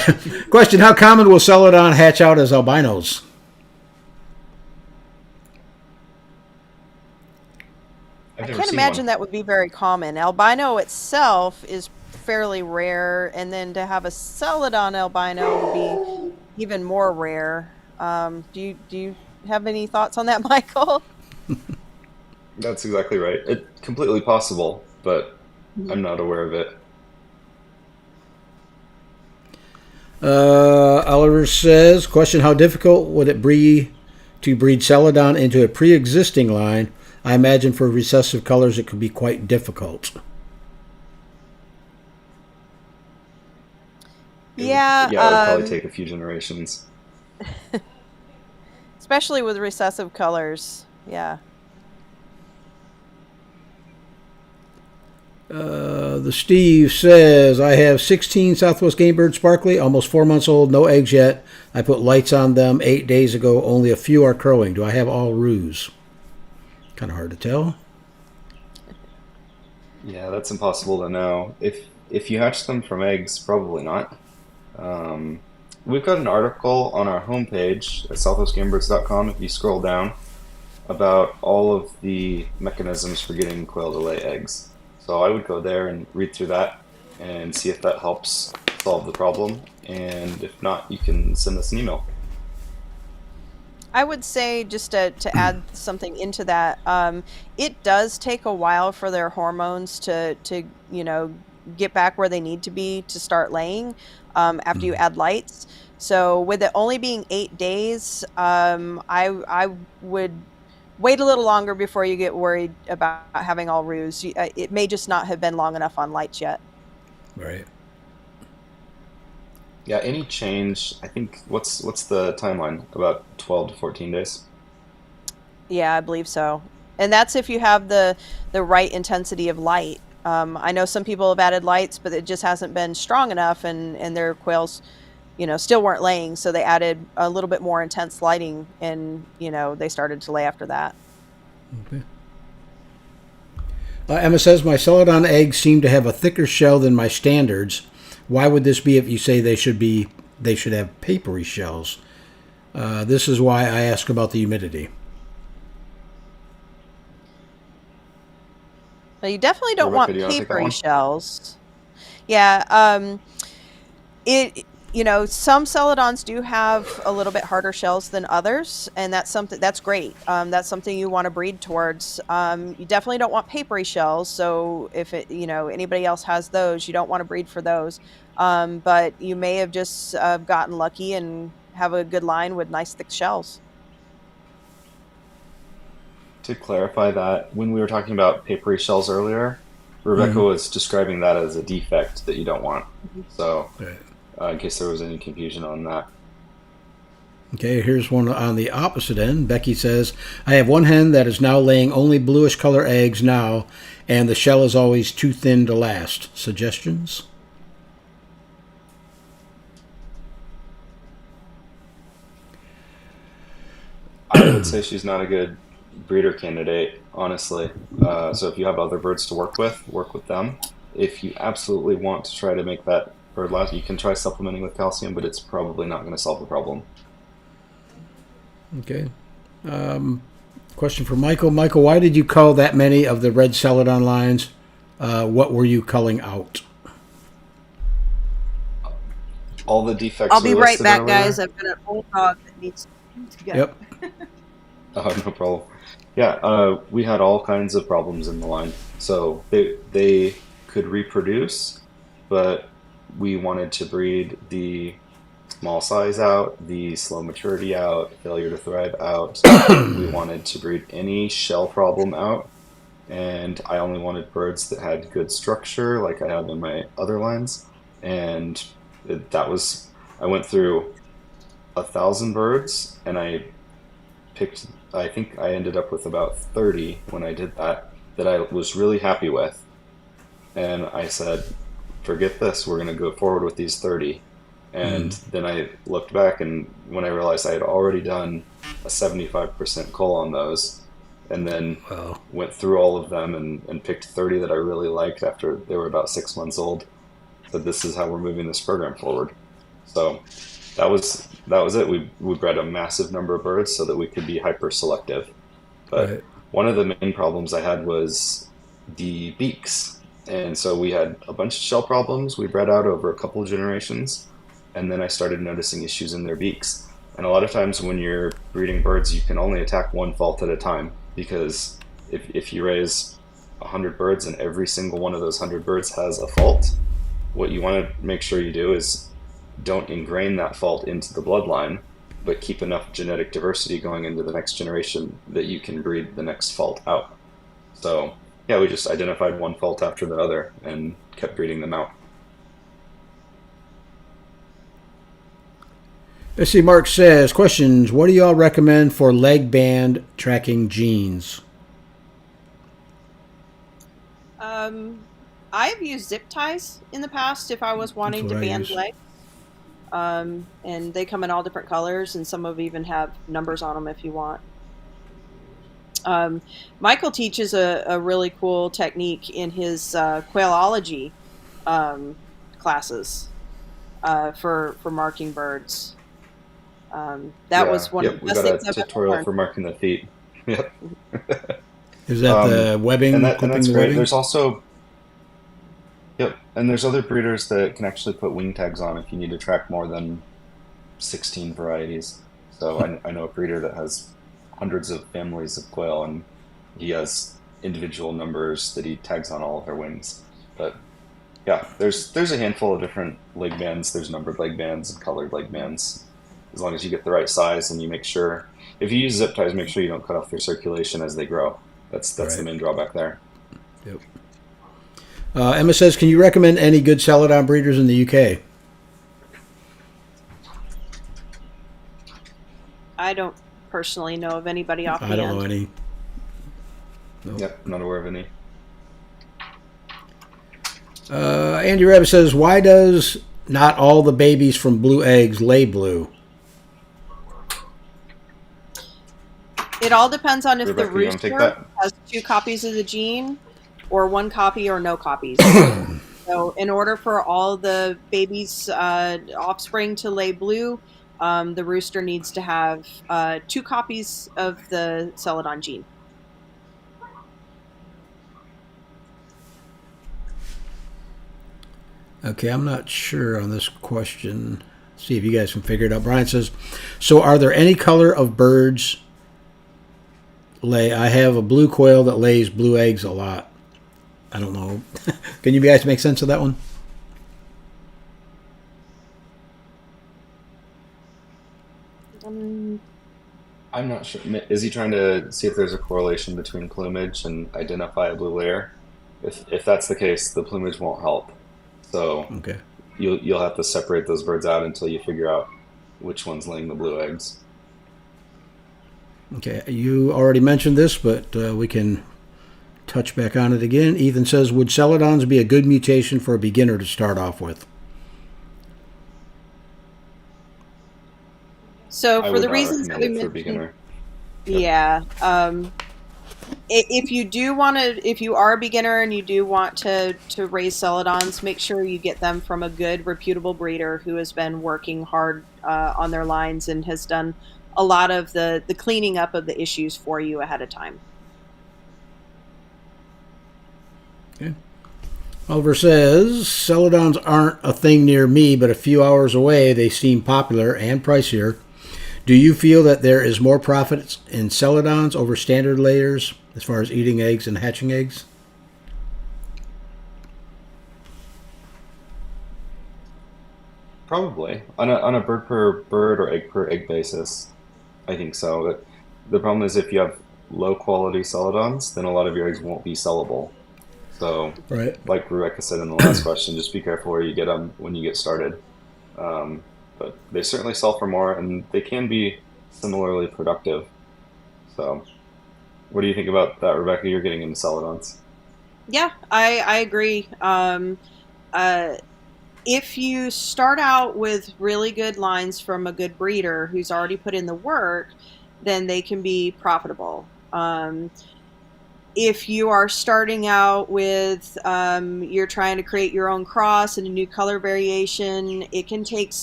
Question: how common will Celadon hatch out as albinos? I've I never can't seen imagine one. that would be very common. Albino itself is fairly rare, and then to have a Celadon albino would be even more rare. Do you have any thoughts on that, Michael? That's exactly right. It's completely possible, but I'm not aware of it. Oliver says, question: how difficult would it be to breed Celadon into a pre-existing line? I imagine for recessive colors it could be quite difficult. Yeah, Yeah, it would probably take a few generations. especially with recessive colors. Yeah. The Steve says, I have 16 Southwest Game Bird Sparkly, almost 4 months old, no eggs yet. I put lights on them 8 days ago. Only a few are crowing. Do I have all roos? Kind of hard to tell. Yeah, that's impossible to know. If you hatch them from eggs, probably not. We've got an article on our homepage at southwestgamebirds.com if you scroll down about all of the mechanisms for getting quail to lay eggs. So I would go there and read through that and see if that helps solve the problem. And if not, you can send us an email. I would say, just to add something into that, it does take a while for their hormones to get back where they need to be to start laying after you add lights. So with it only being 8 days, I would wait a little longer before you get worried about having all roos. It may just not have been long enough on lights yet. Right. Yeah, any change, I think, what's the timeline? About 12 to 14 days? Yeah, I believe so. And that's if you have the right intensity of light. I know some people have added lights, but it just hasn't been strong enough, and their quails, still weren't laying. So they added a little bit more intense lighting, and they started to lay after that. Okay. Emma says, my Celadon eggs seem to have a thicker shell than my standards. Why would this be if you say they should have papery shells? This is why I ask about the humidity. Well, you definitely don't Rebecca, want do you wanna take that papery one? shells. Yeah, some Celadons do have a little bit harder shells than others, and that's great. That's something you want to breed towards. You definitely don't want papery shells, so if anybody else has those, you don't want to breed for those. But you may have just gotten lucky and have a good line with nice thick shells. To clarify that, when we were talking about papery shells earlier, Rebecca was describing that as a defect that you don't want. So, Right. in case there was any confusion on that. Okay, here's one on the opposite end. Becky says, I have one hen that is now laying only bluish color eggs now, and the shell is always too thin to last. Suggestions? I would say she's not a good breeder candidate, honestly. So if you have other birds to work with them. If you absolutely want to try to make that bird last, you can try supplementing with calcium, but it's probably not going to solve the problem. Okay. Question for Michael. Michael, why did you cull that many of the red Celadon lines? What were you culling out? All the defects. I'll be were right listed back, earlier. guys. I've got an old dog that needs to go. Yep. Oh, no problem. Yeah, we had all kinds of problems in the line. So they could reproduce, but we wanted to breed the small size out, the slow maturity out, failure to thrive out. We wanted to breed any shell problem out, and I only wanted birds that had good structure, like I have in my other lines. And I went through 1,000 birds, and I think I ended up with about 30 when I did that I was really happy with. And I said, forget this. We're going to go forward with these 30. And then I looked back, and when I realized I had already done a 75% cull on those, and then went through all of them and picked 30 that I really liked after they were about 6 months old. So this is how we're moving this program forward. So that was it. We bred a massive number of birds so that we could be hyper selective. But one of the main problems I had was the beaks. And so we had a bunch of shell problems we bred out over a couple of generations. And then I started noticing issues in their beaks. And a lot of times when you're breeding birds, you can only attack one fault at a time, because if you raise 100 birds and every single one of those 100 birds has a fault, what you want to make sure you do is don't ingrain that fault into the bloodline, but keep enough genetic diversity going into the next generation that you can breed the next fault out. So yeah, we just identified one fault after the other and kept breeding them out. Let's see, Mark says, questions, what do y'all recommend for leg band tracking genes? I've used zip ties in the past if I was wanting to band legs. And they come in all different colors, and some of even have numbers on them if you want. Michael teaches a really cool technique in his quailology classes for marking birds. That was one of the best things I've ever learned. We got a tutorial for marking the feet. Yep. Is that the webbing? And that's great. There's also, and there's other breeders that can actually put wing tags on if you need to track more than 16 varieties. So I know a breeder that has hundreds of families of quail, and he has individual numbers that he tags on all of their wings. But yeah, there's a handful of different leg bands. There's numbered leg bands and colored leg bands. As long as you get the right size and you make sure, if you use zip ties, make sure you don't cut off their circulation as they grow. That's the main drawback there. Yep. Emma says, can you recommend any good Celadon breeders in the UK? I don't personally know of anybody offhand. I don't know any. Nope. Yep, not aware of any. Andy Rabbit says, why does not all the babies from blue eggs lay blue? It all depends on if Rebecca, the rooster has 2 copies of the gene or 1 copy or no copies. So in order for all the babies' offspring to lay blue, the rooster needs to have 2 copies of the Celadon gene. Okay, I'm not sure on this question. See if you guys can figure it out. Brian says, so are there any color of birds lay? I have a blue quail that lays blue eggs a lot. I don't know. Can you guys make sense of that one? I'm not sure. Is he trying to see if there's a correlation between plumage and identify a blue layer? If that's the case, the plumage won't help. So okay, you'll have to separate those birds out until you figure out which one's laying the blue eggs. Okay, you already mentioned this, but we can touch back on it again. Ethan says, would Celadons be a good mutation for a beginner to start off with? So for the reasons that we mentioned, if you are a beginner and you do want to raise Celadons, make sure you get them from a good, reputable breeder who has been working hard on their lines and has done a lot of the cleaning up of the issues for you ahead of time. Okay. Oliver says, Celadons aren't a thing near me, but a few hours away they seem popular and pricier. Do you feel that there is more profits in Celadons over standard layers as far as eating eggs and hatching eggs? Probably. On a bird per bird or egg per egg basis, I think so. But the problem is if you have low quality Celadons, then a lot of your eggs won't be sellable. So, like Rebecca said in the last question, just be careful where you get them when you get started. But they certainly sell for more, and they can be similarly productive. So, what do you think about that, Rebecca? You're getting into Celadons. Yeah, I agree. If you start out with really good lines from a good breeder who's already put in the work, then they can be profitable. If you are starting out with, you're trying to create your own cross and a new color variation, it can take,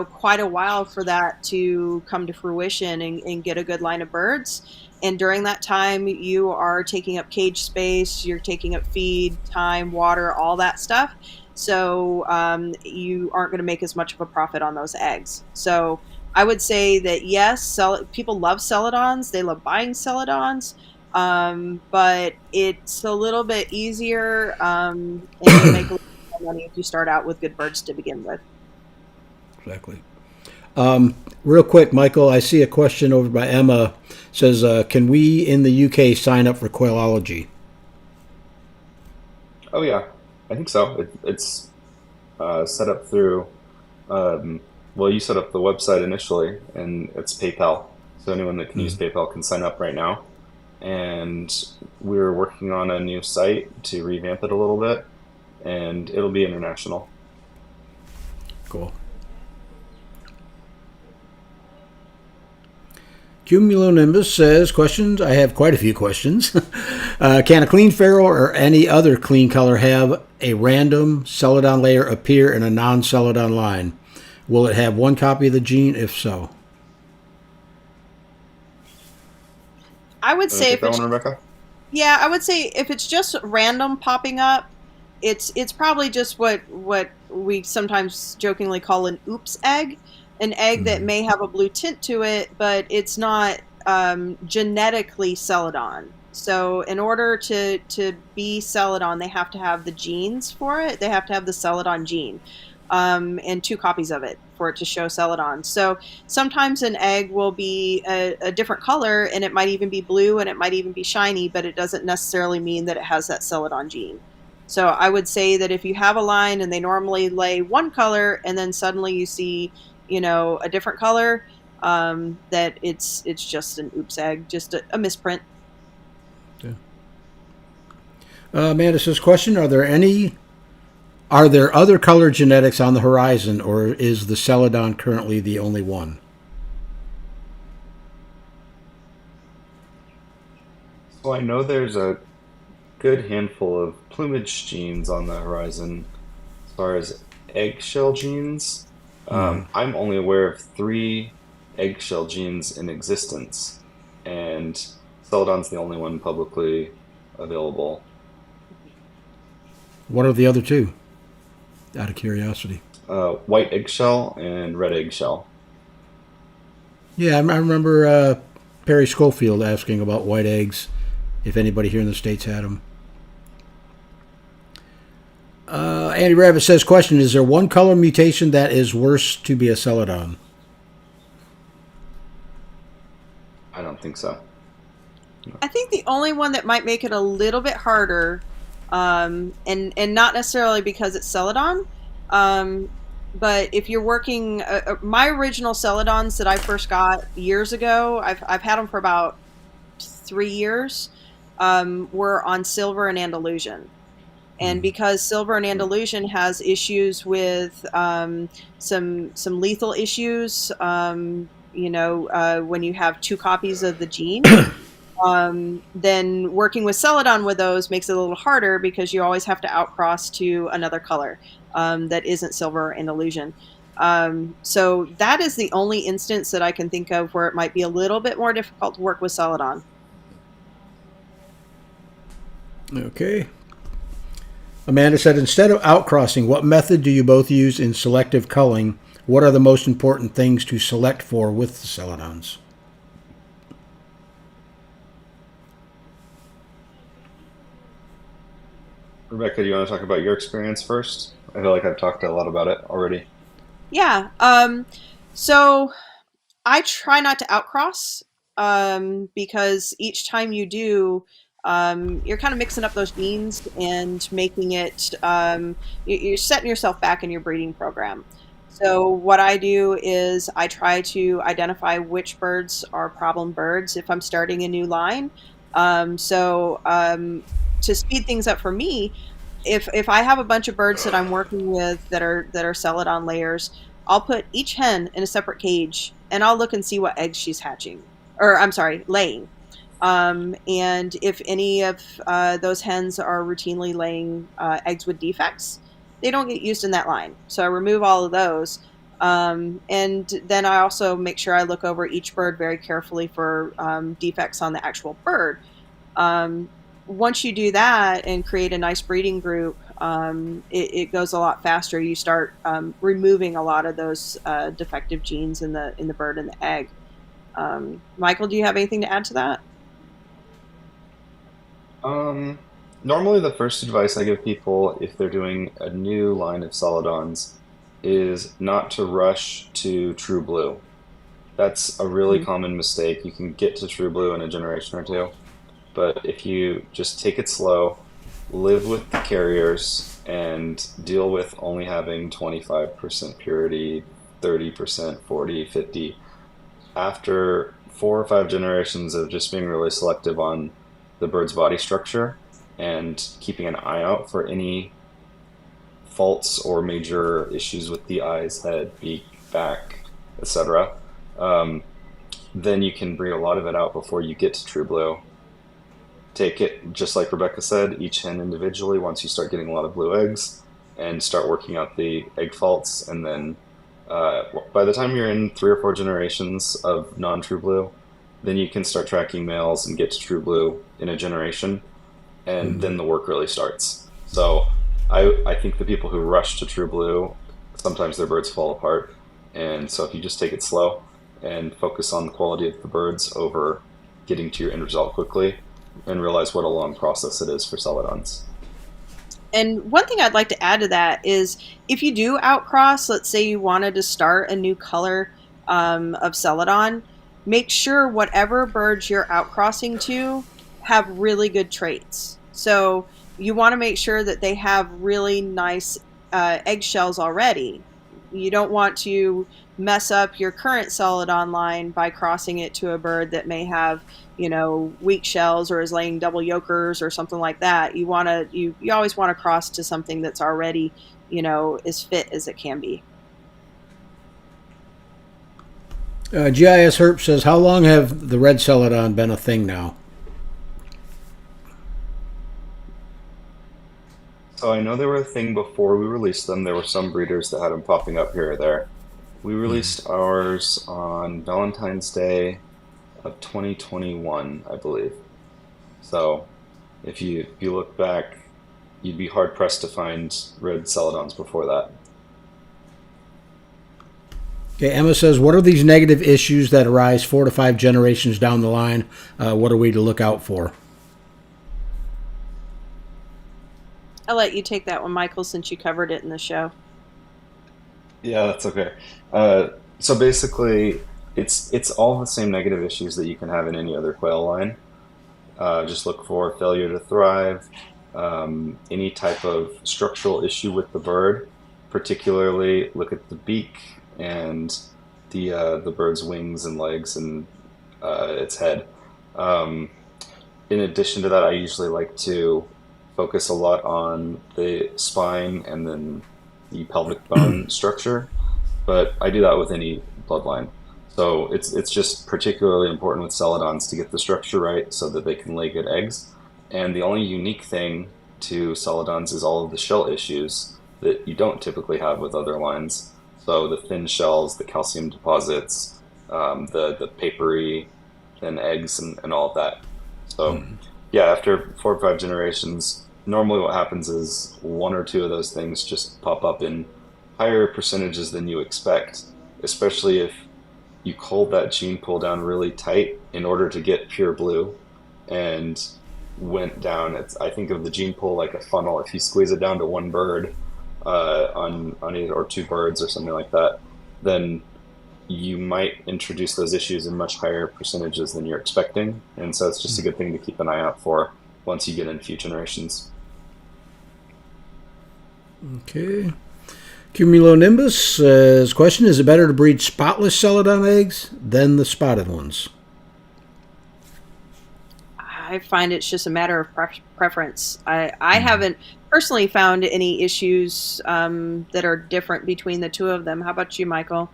quite a while for that to come to fruition and get a good line of birds. And during that time, you are taking up cage space, you're taking up feed, time, water, all that stuff. So you aren't going to make as much of a profit on those eggs. So I would say that yes, people love Celadons. They love buying Celadons. But it's a little bit easier, and you make a little more money if you start out with good birds to begin with. Exactly. Real quick, Michael, I see a question over by Emma. Says, can we in the UK sign up for Quailology? Oh yeah, I think so. It's set up through. Well, you set up the website initially, and it's PayPal. So anyone that can use PayPal can sign up right now. And we're working on a new site to revamp it a little bit, and it'll be international. Cool. Cumulonimbus says, questions? I have quite a few questions. Can a clean feral or any other clean color have a random Celadon layer appear in a non-Celadon line? Will it have one copy of the gene? If so. I would say Take that one, Rebecca? Yeah, I would say if it's just random popping up, it's probably just what we sometimes jokingly call an oops egg, an egg that may have a blue tint to it, but it's not genetically Celadon. So in order to be Celadon, they have to have the genes for it. They have to have the Celadon gene, and 2 copies of it for it to show Celadon. So sometimes an egg will be a different color, and it might even be blue, and it might even be shiny, but it doesn't necessarily mean that it has that Celadon gene. So I would say that if you have a line and they normally lay one color, and then suddenly you see, a different color, that it's just an oops egg, just a misprint. Yeah. Amanda says, question, are there other color genetics on the horizon, or is the Celadon currently the only one? So I know there's a good handful of plumage genes on the horizon. As far as eggshell genes, I'm only aware of 3 eggshell genes in existence, and Celadon's the only one publicly available. What are the other 2? Out of curiosity. White eggshell and red eggshell. Yeah, I remember Perry Schofield asking about white eggs, if anybody here in the States had them. Andy Rabbit says, question, is there one color mutation that is worse to be a Celadon? I don't think so. I think the only one that might make it a little bit harder, and not necessarily because it's Celadon, but if you're working, my original Celadons that I first got years ago, I've had them for about 3 years, were on Silver and Andalusian. And because Silver and Andalusian has issues with some lethal issues, when you have 2 copies of the gene, then working with Celadon with those makes it a little harder because you always have to outcross to another color that isn't Silver and Andalusian. So that is the only instance that I can think of where it might be a little bit more difficult to work with Celadon. Okay. Amanda said, instead of outcrossing, what method do you both use in selective culling? What are the most important things to select for with the Celadons? Rebecca, do you want to talk about your experience first? I feel like I've talked a lot about it already. Yeah. So I try not to outcross, because each time you do, you're kind of mixing up those genes and making it, you're setting yourself back in your breeding program. So what I do is I try to identify which birds are problem birds if I'm starting a new line. To speed things up for me, if I have a bunch of birds that I'm working with that are Celadon layers, I'll put each hen in a separate cage and I'll look and see what eggs she's hatching, or I'm sorry, laying. And if any of those hens are routinely laying eggs with defects, they don't get used in that line. So I remove all of those. And then I also make sure I look over each bird very carefully for defects on the actual bird. Once you do that and create a nice breeding group, it goes a lot faster. You start removing a lot of those defective genes in the bird and the egg. Michael, do you have anything to add to that? Normally the first advice I give people if they're doing a new line of Celadons is not to rush to True Blue. That's a really common mistake. You can get to True Blue in a generation or two, but if you just take it slow, live with the carriers, and deal with only having 25% purity, 30%, 40, 50, after 4 or 5 generations of just being really selective on the bird's body structure and keeping an eye out for any faults or major issues with the eyes, head, beak, back, etc., then you can breed a lot of it out before you get to True Blue. Take it, just like Rebecca said, each hen individually once you start getting a lot of blue eggs, and start working out the egg faults. And then by the time you're in 3 or 4 generations of non-True Blue, then you can start tracking males and get to True Blue in a generation, and then the work really starts. So I think the people who rush to True Blue, sometimes their birds fall apart. And so if you just take it slow and focus on the quality of the birds over getting to your end result quickly, and realize what a long process it is for Celadons. And one thing I'd like to add to that is if you do outcross, let's say you wanted to start a new color of Celadon, make sure whatever birds you're outcrossing to have really good traits. So you want to make sure that they have really nice eggshells already. You don't want to mess up your current Celadon line by crossing it to a bird that may have, weak shells or is laying double yolkers or something like that. You always want to cross to something that's already, as fit as it can be. GIS Herp says, how long have the red Celadon been a thing now? So I know they were a thing before we released them. There were some breeders that had them popping up here or there. We released ours on Valentine's Day of 2021, I believe. So if you look back, you'd be hard pressed to find red Celadons before that. Okay, Emma says, what are these negative issues that arise 4 to 5 generations down the line? What are we to look out for? I'll let you take that one, Michael, since you covered it in the show. Yeah, that's okay. So basically, it's all the same negative issues that you can have in any other quail line. Just look for failure to thrive, any type of structural issue with the bird. Particularly, look at the beak and the bird's wings and legs and its head. In addition to that, I usually like to focus a lot on the spine and then the pelvic bone structure, but I do that with any bloodline. So it's just particularly important with Celadons to get the structure right so that they can lay good eggs. And the only unique thing to Celadons is all of the shell issues that you don't typically have with other lines. So the thin shells, the calcium deposits, the papery thin eggs, and all of that. So yeah, after 4 or 5 generations, normally what happens is 1 or 2 of those things just pop up in higher percentages than you expect, especially if you hold that gene pool down really tight in order to get pure blue and went down. I think of the gene pool like a funnel. If you squeeze it down to 1 bird on either or 2 birds or something like that, then you might introduce those issues in much higher percentages than you're expecting. And so it's just a good thing to keep an eye out for once you get into few generations. Okay. Cumulonimbus says, question, is it better to breed spotless Celadon eggs than the spotted ones? I find it's just a matter of preference. I haven't personally found any issues that are different between the two of them. How about you, Michael?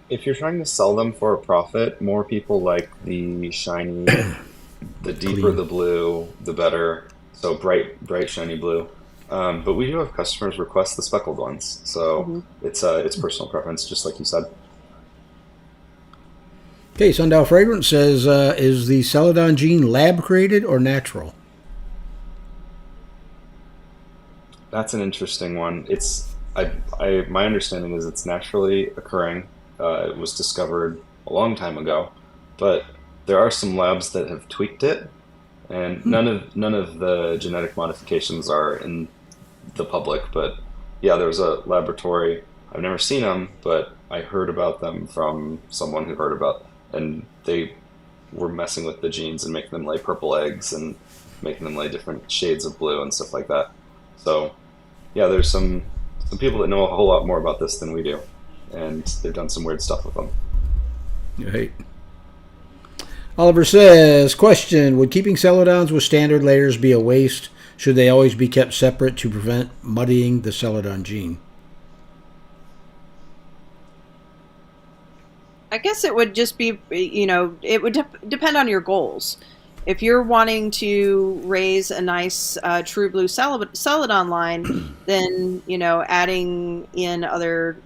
If you're trying to sell them for a profit, more people like the shiny, the deeper Clean. the blue, the better. So bright, shiny blue. But we do have customers request the speckled ones, so it's personal preference, just like you said. Okay, Sundial Fragrance says, is the Celadon gene lab created or natural? That's an interesting one. My understanding is it's naturally occurring. It was discovered a long time ago, but there are some labs that have tweaked it, and none of the genetic modifications are in the public. But yeah, there was a laboratory. I've never seen them, but I heard about them from someone who heard about, and they were messing with the genes and making them lay purple eggs and making them lay different shades of blue and stuff like that. So yeah, there's some people that know a whole lot more about this than we do, and they've done some weird stuff with them. Right. Oliver says, question, would keeping Celadons with standard layers be a waste? Should they always be kept separate to prevent muddying the Celadon gene? I guess it would just be, it would depend on your goals. If you're wanting to raise a nice true blue Celadon line, then, adding in other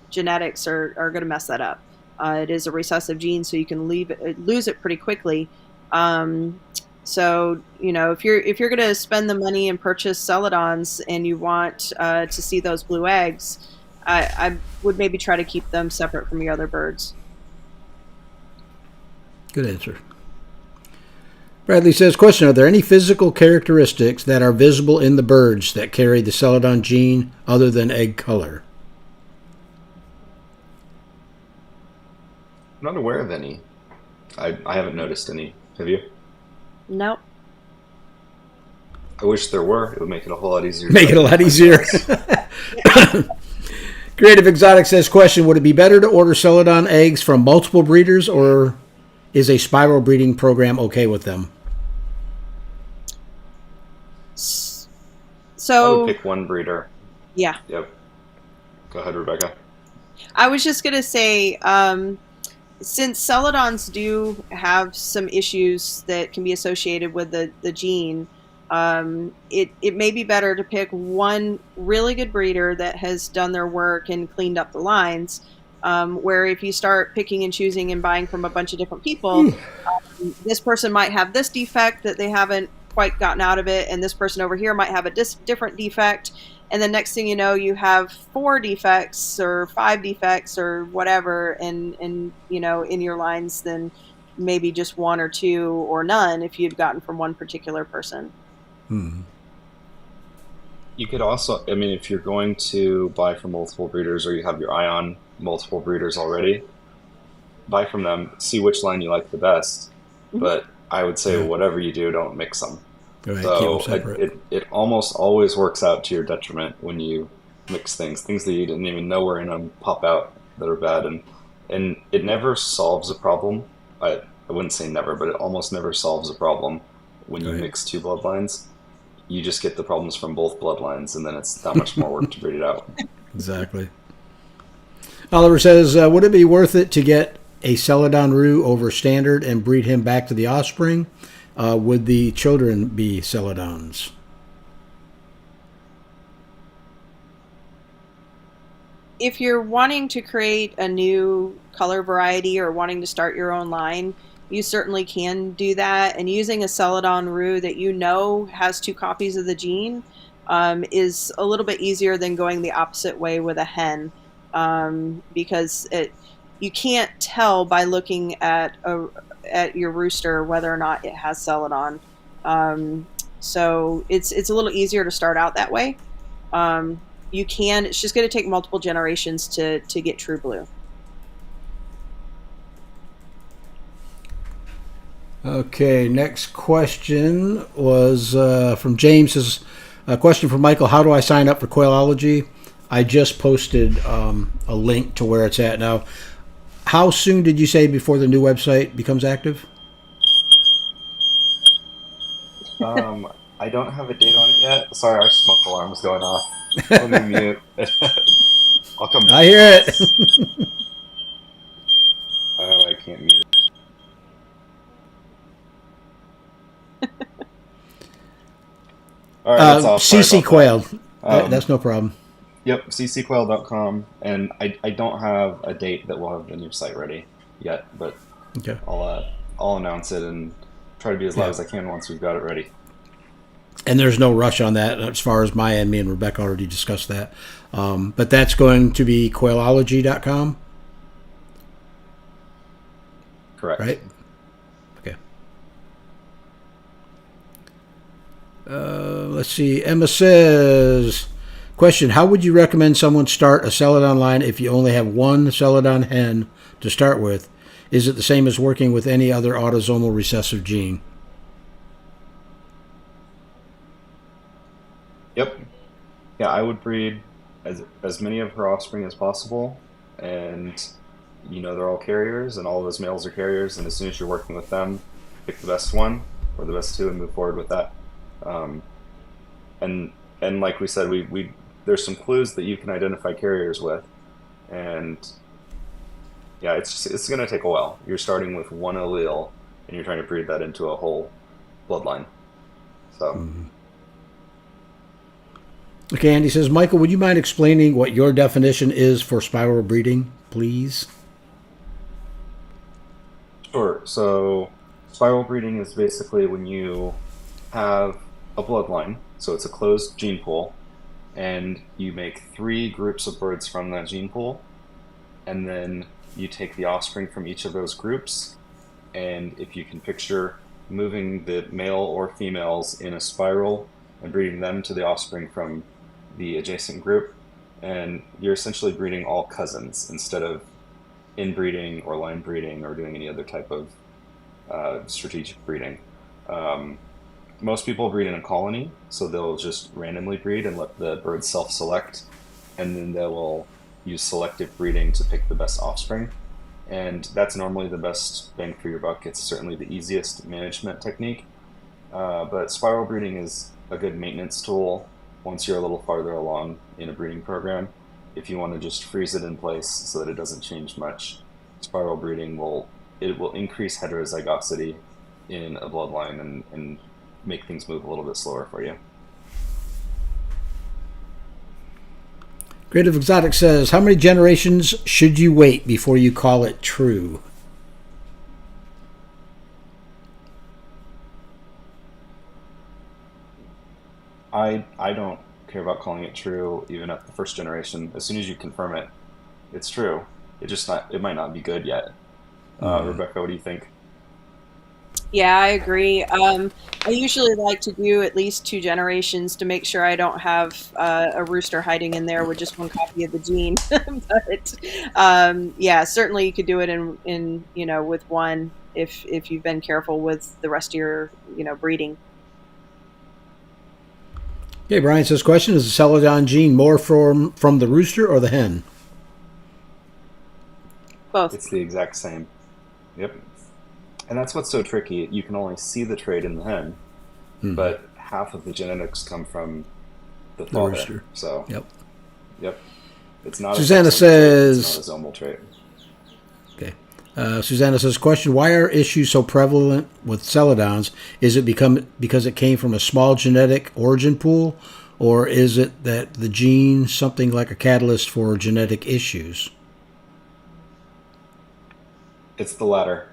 genetics are going to mess that up. It is a recessive gene, so you can lose it pretty quickly. So, if you're going to spend the money and purchase Celadons and you want to see those blue eggs, I would maybe try to keep them separate from your other birds. Good answer. Bradley says, question, are there any physical characteristics that are visible in the birds that carry the Celadon gene other than egg color? I'm not aware of any. I haven't noticed any. Have you? Nope. I wish there were. It would make it a whole lot easier. Make it a lot easier. Creative Exotic says, question, would it be better to order Celadon eggs from multiple breeders, or is a spiral breeding program okay with them? I would pick one breeder. Yeah. Yep. Go ahead, Rebecca. I was just going to say, since Celadons do have some issues that can be associated with the gene, it may be better to pick one really good breeder that has done their work and cleaned up the lines, where if you start picking and choosing and buying from a bunch of different people, this person might have this defect that they haven't quite gotten out of it, and this person over here might have a different defect, and the next thing you know, you have 4 defects or 5 defects or whatever, and in your lines than maybe just 1 or 2 or none if you'd gotten from one particular person. You could also, if you're going to buy from multiple breeders, or you have your eye on multiple breeders already, buy from them, see which line you like the best. But I would say whatever you do, don't mix them. Right, so keep them separate. it almost always works out to your detriment when you mix things that you didn't even know were in them pop out that are bad, and it never solves a problem. I wouldn't say never, but it almost never solves a problem when you mix 2 bloodlines. You just get the problems from both bloodlines, and then it's that much more work to breed it out. Exactly. Oliver says, would it be worth it to get a Celadon Roux over standard and breed him back to the offspring? Would the children be Celadons? If you're wanting to create a new color variety or wanting to start your own line, you certainly can do that. And using a Celadon Roux that has 2 copies of the gene is a little bit easier than going the opposite way with a hen, because you can't tell by looking at your rooster whether or not it has Celadon. So it's a little easier to start out that way. It's just going to take multiple generations to get true blue. Okay, next question was from James. Says, a question for Michael, how do I sign up for Quailology? I just posted a link to where it's at now. How soon did you say before the new website becomes active? I don't have a date on it yet. Sorry, our smoke alarm is going off. Let me mute. I'll come back. I hear it. Oh, I can't mute it. All right, it's off. Sorry CC about that. Quail. That's no problem. Yep, ccquail.com, and I don't have a date that we'll have the new site ready yet, but Okay. I'll announce it and try to be as loud as I can once we've got it ready. And there's no rush on that as far as my end. Me and Rebecca already discussed that. But that's going to be quailology.com, Correct. right? Okay. Let's see. Emma says, question, how would you recommend someone start a Celadon line if you only have one Celadon hen to start with? Is it the same as working with any other autosomal recessive gene? Yep. Yeah, I would breed as many of her offspring as possible, and they're all carriers, and all of those males are carriers. And as soon as you're working with them, pick the best one or the best two and move forward with that. Um, and like we said, we there's some clues that you can identify carriers with, and yeah, it's going to take a while. You're starting with one allele, and you're trying to breed that into a whole bloodline. So. Okay, Andy says, Michael, would you mind explaining what your definition is for spiral breeding, please? Sure. So, spiral breeding is basically when you have a bloodline, so it's a closed gene pool, and you make 3 groups of birds from that gene pool, and then you take the offspring from each of those groups, and if you can picture moving the male or females in a spiral and breeding them to the offspring from the adjacent group, and you're essentially breeding all cousins instead of inbreeding or line breeding or doing any other type of strategic breeding. Most people breed in a colony, so they'll just randomly breed and let the birds self-select, and then they will use selective breeding to pick the best offspring. And that's normally the best bang for your buck. It's certainly the easiest management technique. But spiral breeding is a good maintenance tool once you're a little farther along in a breeding program. If you want to just freeze it in place so that it doesn't change much, spiral breeding will increase heterozygosity in a bloodline and make things move a little bit slower for you. Creative Exotic says, how many generations should you wait before you call it true? I don't care about calling it true even at the first generation. As soon as you confirm it, it's true. It might not be good yet. Rebecca, what do you think? Yeah, I agree. I usually like to do at least 2 generations to make sure I don't have a rooster hiding in there with just one copy of the gene. But yeah, certainly you could do it in with one if you've been careful with the rest of your breeding. Okay, Brian says, question, is the Celadon gene more from the rooster or the hen? Both. It's the exact same. Yep. And that's what's so tricky. You can only see the trait in the hen, but half of the genetics come from the father. Rooster. So, yep. It's not Susanna a says, it's not a zomal trait. Okay. Susanna says, question, why are issues so prevalent with Celadons? Is it because it came from a small genetic origin pool, or is it that the gene something like a catalyst for genetic issues? It's the latter.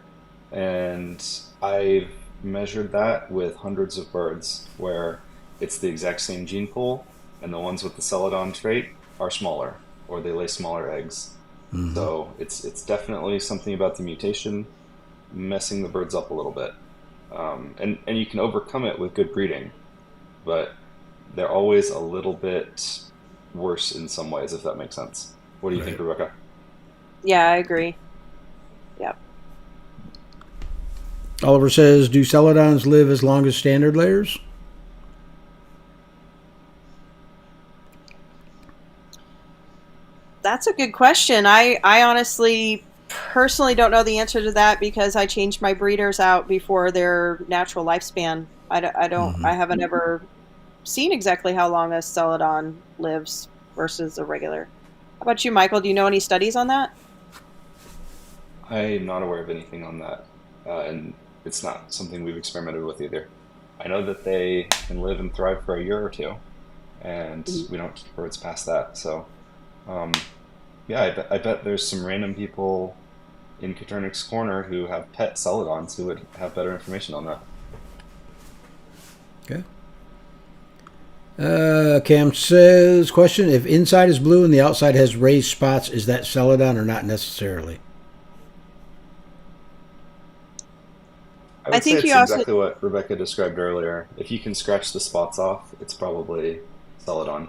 And I've measured that with hundreds of birds where it's the exact same gene pool, and the ones with the Celadon trait are smaller, or they lay smaller eggs. So it's definitely something about the mutation messing the birds up a little bit. And you can overcome it with good breeding, but they're always a little bit worse in some ways, if that makes sense. What do you think, Rebecca? Yeah, I agree. Yep. Oliver says, do Celadons live as long as standard layers? That's a good question. I honestly personally don't know the answer to that because I changed my breeders out before their natural lifespan. I haven't ever seen exactly how long a Celadon lives versus a regular. How about you, Michael? Do you know any studies on that? I'm not aware of anything on that, and it's not something we've experimented with either. I know that they can live and thrive for a year or two, and we don't keep birds past that. So, um, yeah, I bet there's some random people in Coturnix Corner who have pet Celadons who would have better information on that. Okay. Cam says, question, if inside is blue and the outside has raised spots, is that Celadon or not necessarily? I would say think it's you also exactly what Rebecca described earlier. If you can scratch the spots off, it's probably Celadon.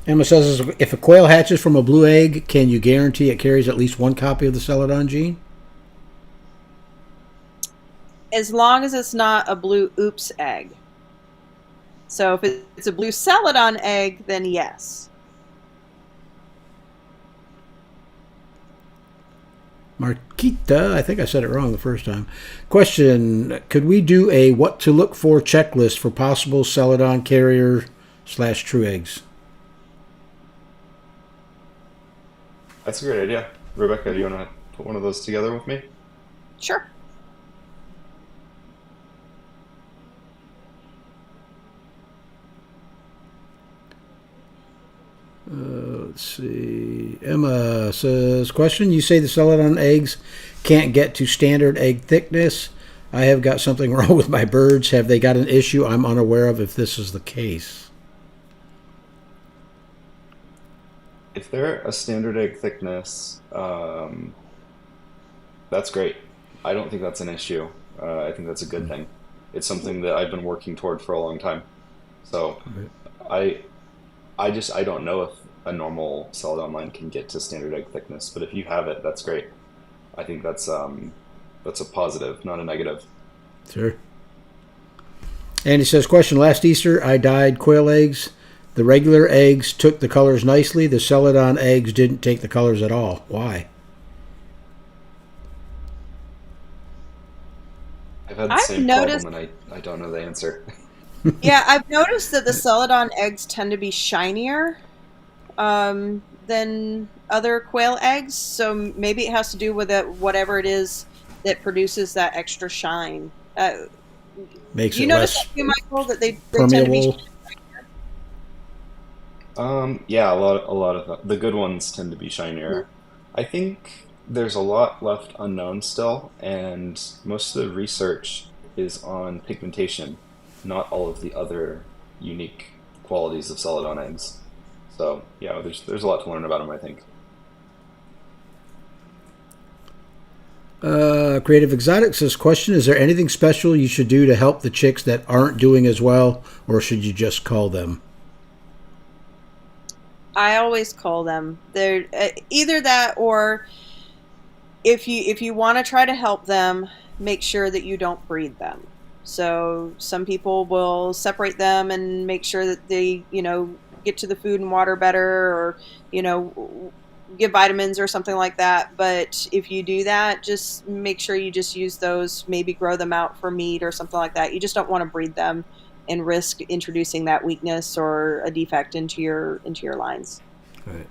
Emma says, if a quail hatches from a blue egg, can you guarantee it carries at least one copy of the Celadon gene? as long as it's not a blue oops egg. So if it's a blue Celadon egg, then yes. Marquita, I think I said it wrong the first time. Question, could we do a what to look for checklist for possible Celadon carrier / true eggs? That's a great idea. Rebecca, do you want to put one of those together with me? Sure. Let's see. Emma says, question, you say the Celadon eggs can't get to standard egg thickness. I have got something wrong with my birds. Have they got an issue I'm unaware of if this is the case? If they're a standard egg thickness, that's great. I don't think that's an issue. I think that's a good thing. It's something that I've been working toward for a long time. So I I don't know if a normal Celadon line can get to standard egg thickness, but if you have it, that's great. I think that's a positive, not a negative. Sure. And he says, question, last Easter I dyed quail eggs. The regular eggs took the colors nicely. The Celadon eggs didn't take the colors at all. Why? I've had the I've same noticed, problem, and I don't know the answer. yeah, I've noticed that the Celadon eggs tend to be shinier than other quail eggs. So maybe it has to do with it, whatever it is that produces that extra shine. Makes You it notice less that too, Michael, that they tend to be permeable. Yeah, a lot of the good ones tend to be shinier. I think there's a lot left unknown still, and most of the research is on pigmentation, not all of the other unique qualities of Celadon eggs. So yeah, there's a lot to learn about them, I think. Creative Exotic says, question, is there anything special you should do to help the chicks that aren't doing as well, or should you just call them? I always call them. They're either that, or if you want to try to help them, make sure that you don't breed them. So some people will separate them and make sure that they, get to the food and water better, or, give vitamins or something like that. But if you do that, just make sure you just use those, maybe grow them out for meat or something like that. You just don't want to breed them and risk introducing that weakness or a defect into your lines. Right.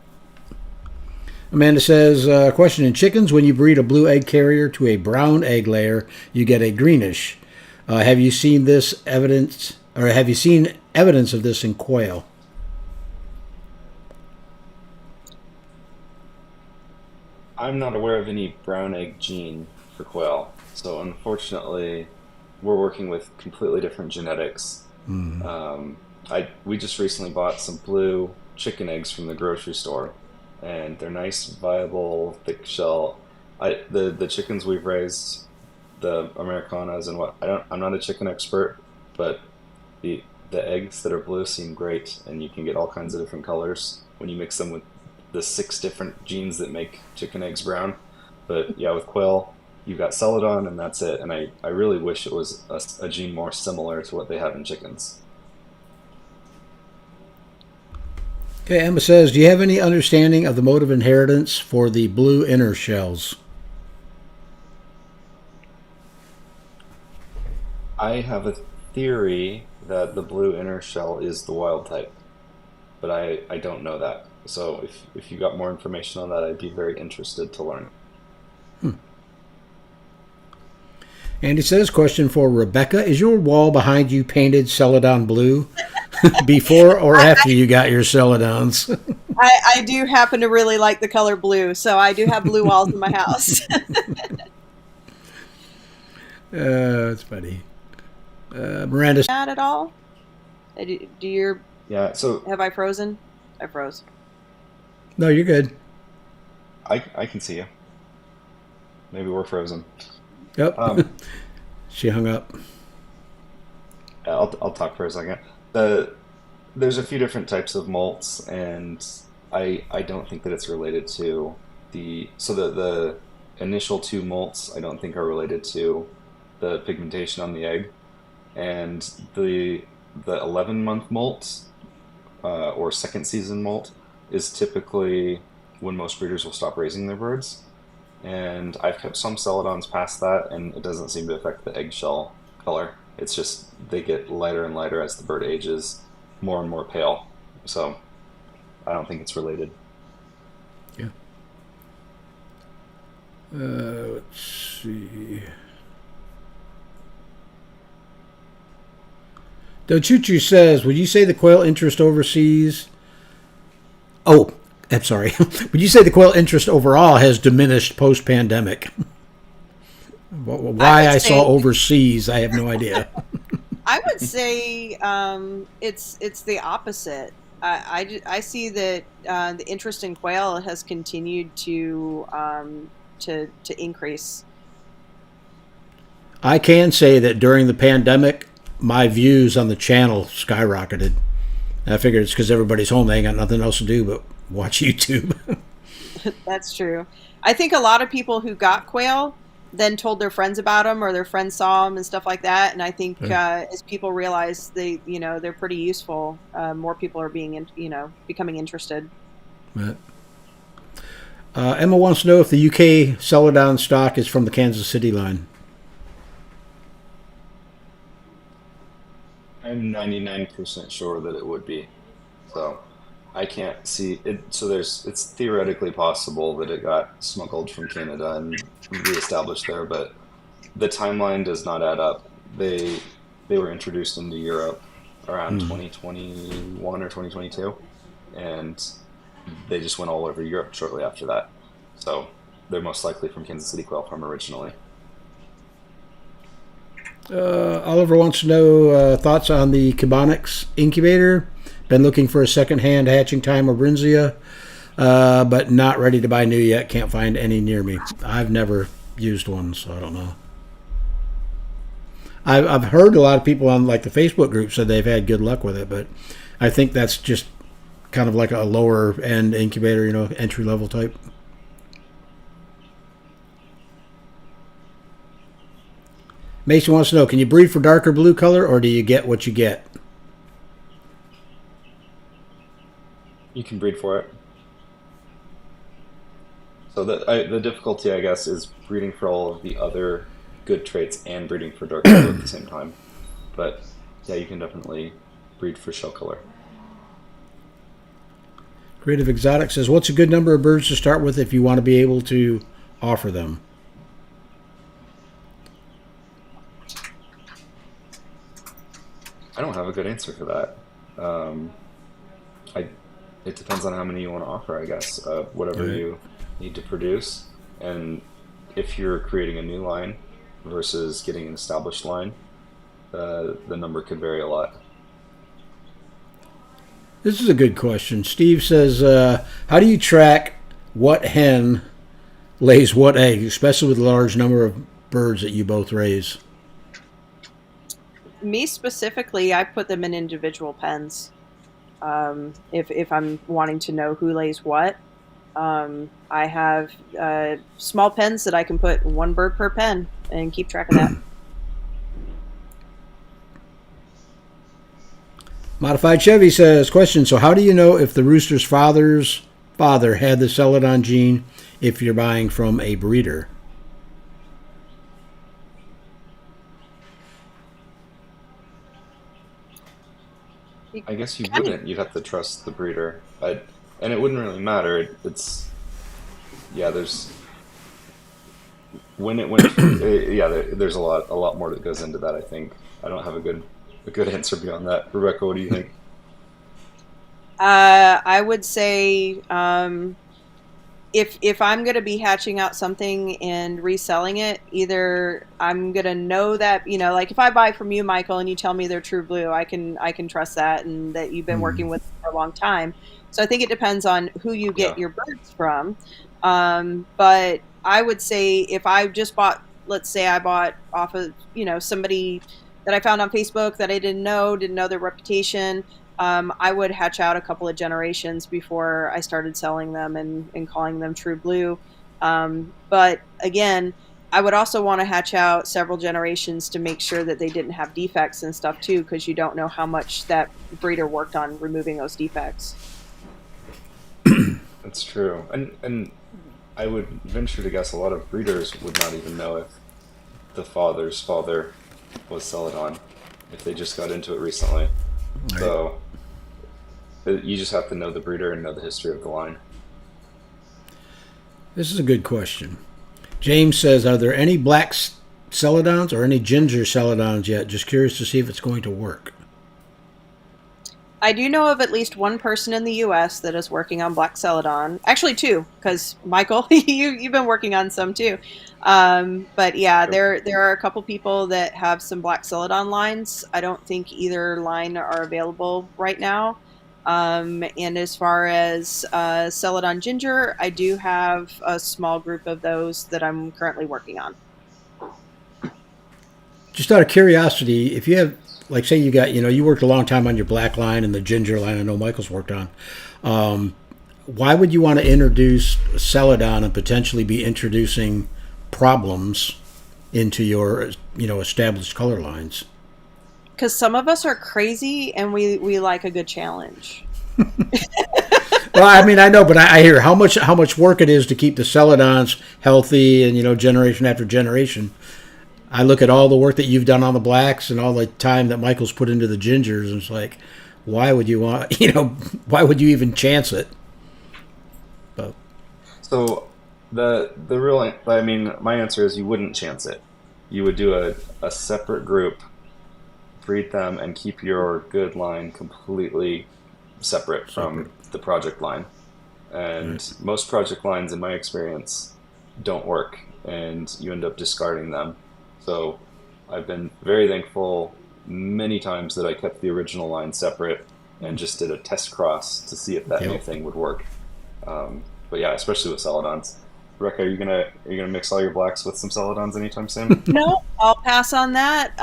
Amanda says, question, in chickens, when you breed a blue egg carrier to a brown egg layer, you get a greenish. Have you seen evidence of this in quail? I'm not aware of any brown egg gene for quail, so unfortunately, we're working with completely different genetics. We just recently bought some blue chicken eggs from the grocery store, and they're nice, viable, thick shell. The chickens we've raised, the Americanas and I'm not a chicken expert, but the eggs that are blue seem great, and you can get all kinds of different colors when you mix them with the 6 different genes that make chicken eggs brown. But yeah, with quail, you've got Celadon, and that's it. And I really wish it was a gene more similar to what they have in chickens. Okay, Emma says, do you have any understanding of the mode of inheritance for the blue inner shells? I have a theory that the blue inner shell is the wild type, but I don't know that. So if you got more information on that, I'd be very interested to learn. Andy says, question for Rebecca. Is your wall behind you painted Celadon blue before or after you got your Celadons? I do happen to really like the color blue, so I do have blue walls in my house. That's funny. Miranda. Not at all. Do you? Yeah, so Have I frozen? I froze. No, you're good. I can see you. Maybe we're frozen. Yep. She hung up. I'll talk for a second. There's a few different types of molts, and I don't think that it's related to the initial two molts I don't think are related to the pigmentation on the egg, and the 11-month molt or second season molt is typically when most breeders will stop raising their birds. And I've kept some Celadons past that, and it doesn't seem to affect the eggshell color. It's just they get lighter and lighter as the bird ages, more and more pale. So I don't think it's related. Yeah. Let's see. Dochuchu says, would you say the quail interest overseas? Oh, I'm sorry. Would you say the quail interest overall has diminished post-pandemic? Why I saw overseas, I have no idea. I would say it's the opposite. I see that the interest in quail has continued to increase. I can say that during the pandemic, my views on the channel skyrocketed. And I figured it's because everybody's home; they ain't got nothing else to do but watch YouTube. That's true. I think a lot of people who got quail then told their friends about them, or their friends saw them and stuff like that. And I think as people realize they're pretty useful, more people are becoming interested. Right. Emma wants to know if the UK Celadon stock is from the Kansas City line. I'm 99% sure that it would be. So I can't see it. So it's theoretically possible that it got smuggled from Canada and reestablished there, but the timeline does not add up. They were introduced into Europe around 2021 or 2022, and they just went all over Europe shortly after that. So they're most likely from Kansas City Quail Farm originally. Oliver wants to know thoughts on the Coturnix incubator. Been looking for a second-hand hatching time of Brinzia, but not ready to buy new yet. Can't find any near me. I've never used one, so I don't know. I've heard a lot of people on like the Facebook group said they've had good luck with it, but I think that's just kind of like a lower-end incubator, entry-level type. Mason wants to know, can you breed for darker blue color, or do you get what you get? You can breed for it. So the difficulty, I guess, is breeding for all of the other good traits and breeding for dark color at the same time. But yeah, you can definitely breed for shell color. Creative Exotic says, what's a good number of birds to start with if you want to be able to offer them? I don't have a good answer for that. It depends on how many you want to offer, I guess. Whatever you need to produce, and if you're creating a new line versus getting an established line, the number could vary a lot. This is a good question. Steve says, how do you track what hen lays what egg, especially with a large number of birds that you both raise? Me specifically, I put them in individual pens. If I'm wanting to know who lays what, I have small pens that I can put one bird per pen and keep track of that. Modified Chevy says, question, so how do you know if the rooster's father's father had the Celadon gene if you're buying from a breeder? I guess you wouldn't. You'd have to trust the breeder. And it wouldn't really matter. It's yeah. There's when it went. Yeah, there's a lot more that goes into that. I think I don't have a good answer beyond that. Rebecca, what do you think? I would say if I'm going to be hatching out something and reselling it, either I'm going to know that, like if I buy from you, Michael, and you tell me they're true blue, I can trust that and that you've been working with them for a long time. So I think it depends on who you get your birds from. But I would say if I just bought, let's say I bought off of, somebody that I found on Facebook that I didn't know their reputation, I would hatch out a couple of generations before I started selling them and calling them true blue. But again, I would also want to hatch out several generations to make sure that they didn't have defects and stuff too, because you don't know how much that breeder worked on removing those defects. That's true. And I would venture to guess a lot of breeders would not even know if the father's father was Celadon if they just got into it recently. Right. So you just have to know the breeder and know the history of the line. This is a good question. James says, are there any black Celadons or any ginger Celadons yet? Just curious to see if it's going to work. I do know of at least one person in the U.S. that is working on black Celadon. Actually, two, because Michael, you've been working on some too. But yeah, there are a couple people that have some black Celadon lines. I don't think either line are available right now. And as far as Celadon ginger, I do have a small group of those that I'm currently working on. Just out of curiosity, if you have, like, say you got, you worked a long time on your black line and the ginger line I know Michael's worked on. Why would you want to introduce Celadon and potentially be introducing problems into your, established color lines? Because some of us are crazy and we like a good challenge. Well, I mean, I know, but I hear how much work it is to keep the Celadons healthy and, generation after generation. I look at all the work that you've done on the blacks and all the time that Michael's put into the gingers, and it's like, why would you want, why would you even chance it? But so the real, I mean, my answer is you wouldn't chance it. You would do a separate group, breed them, and keep your good line completely separate from the project line. And most project lines, in my experience, don't work, and you end up discarding them. So I've been very thankful many times that I kept the original line separate and just did a test cross to see if that new thing would work. But yeah, especially with Celadons. Rebecca, are you gonna mix all your blacks with some Celadons anytime soon? No, I'll pass on that.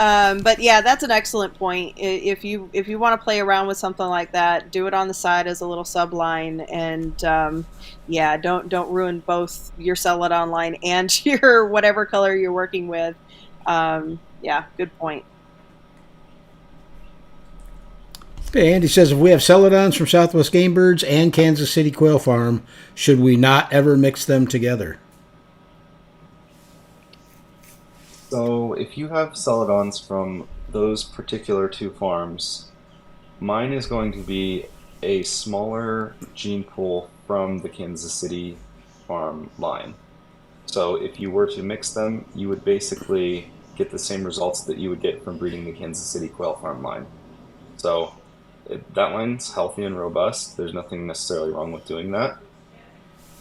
But yeah, that's an excellent point. If you want to play around with something like that, do it on the side as a little subline, and don't ruin both your Celadon line and your whatever color you're working with. Good point. Okay, Andy says, if we have Celadons from Southwest Game Birds and Kansas City Quail Farm, should we not ever mix them together? So if you have Celadons from those particular two farms, mine is going to be a smaller gene pool from the Kansas City farm line. So if you were to mix them, you would basically get the same results that you would get from breeding the Kansas City Quail Farm line. So that line's healthy and robust. There's nothing necessarily wrong with doing that.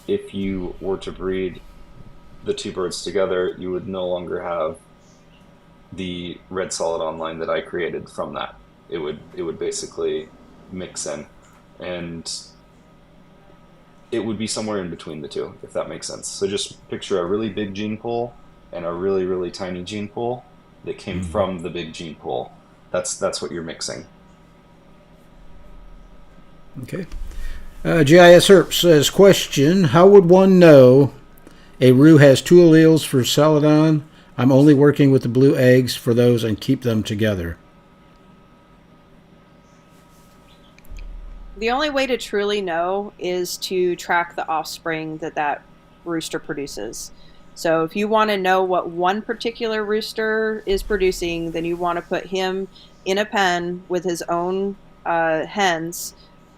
If you were to breed the two birds together, you would no longer have the red Celadon line that I created from that. It would basically mix in, and it would be somewhere in between the two, if that makes sense. So just picture a really big gene pool and a really, really tiny gene pool that came from the big gene pool. That's what you're mixing. Okay. GIS Herp says, question, how would one know a roux has two alleles for Celadon? I'm only working with the blue eggs for those and keep them together. The only way to truly know is to track the offspring that rooster produces. So if you want to know what one particular rooster is producing, then you want to put him in a pen with his own hens.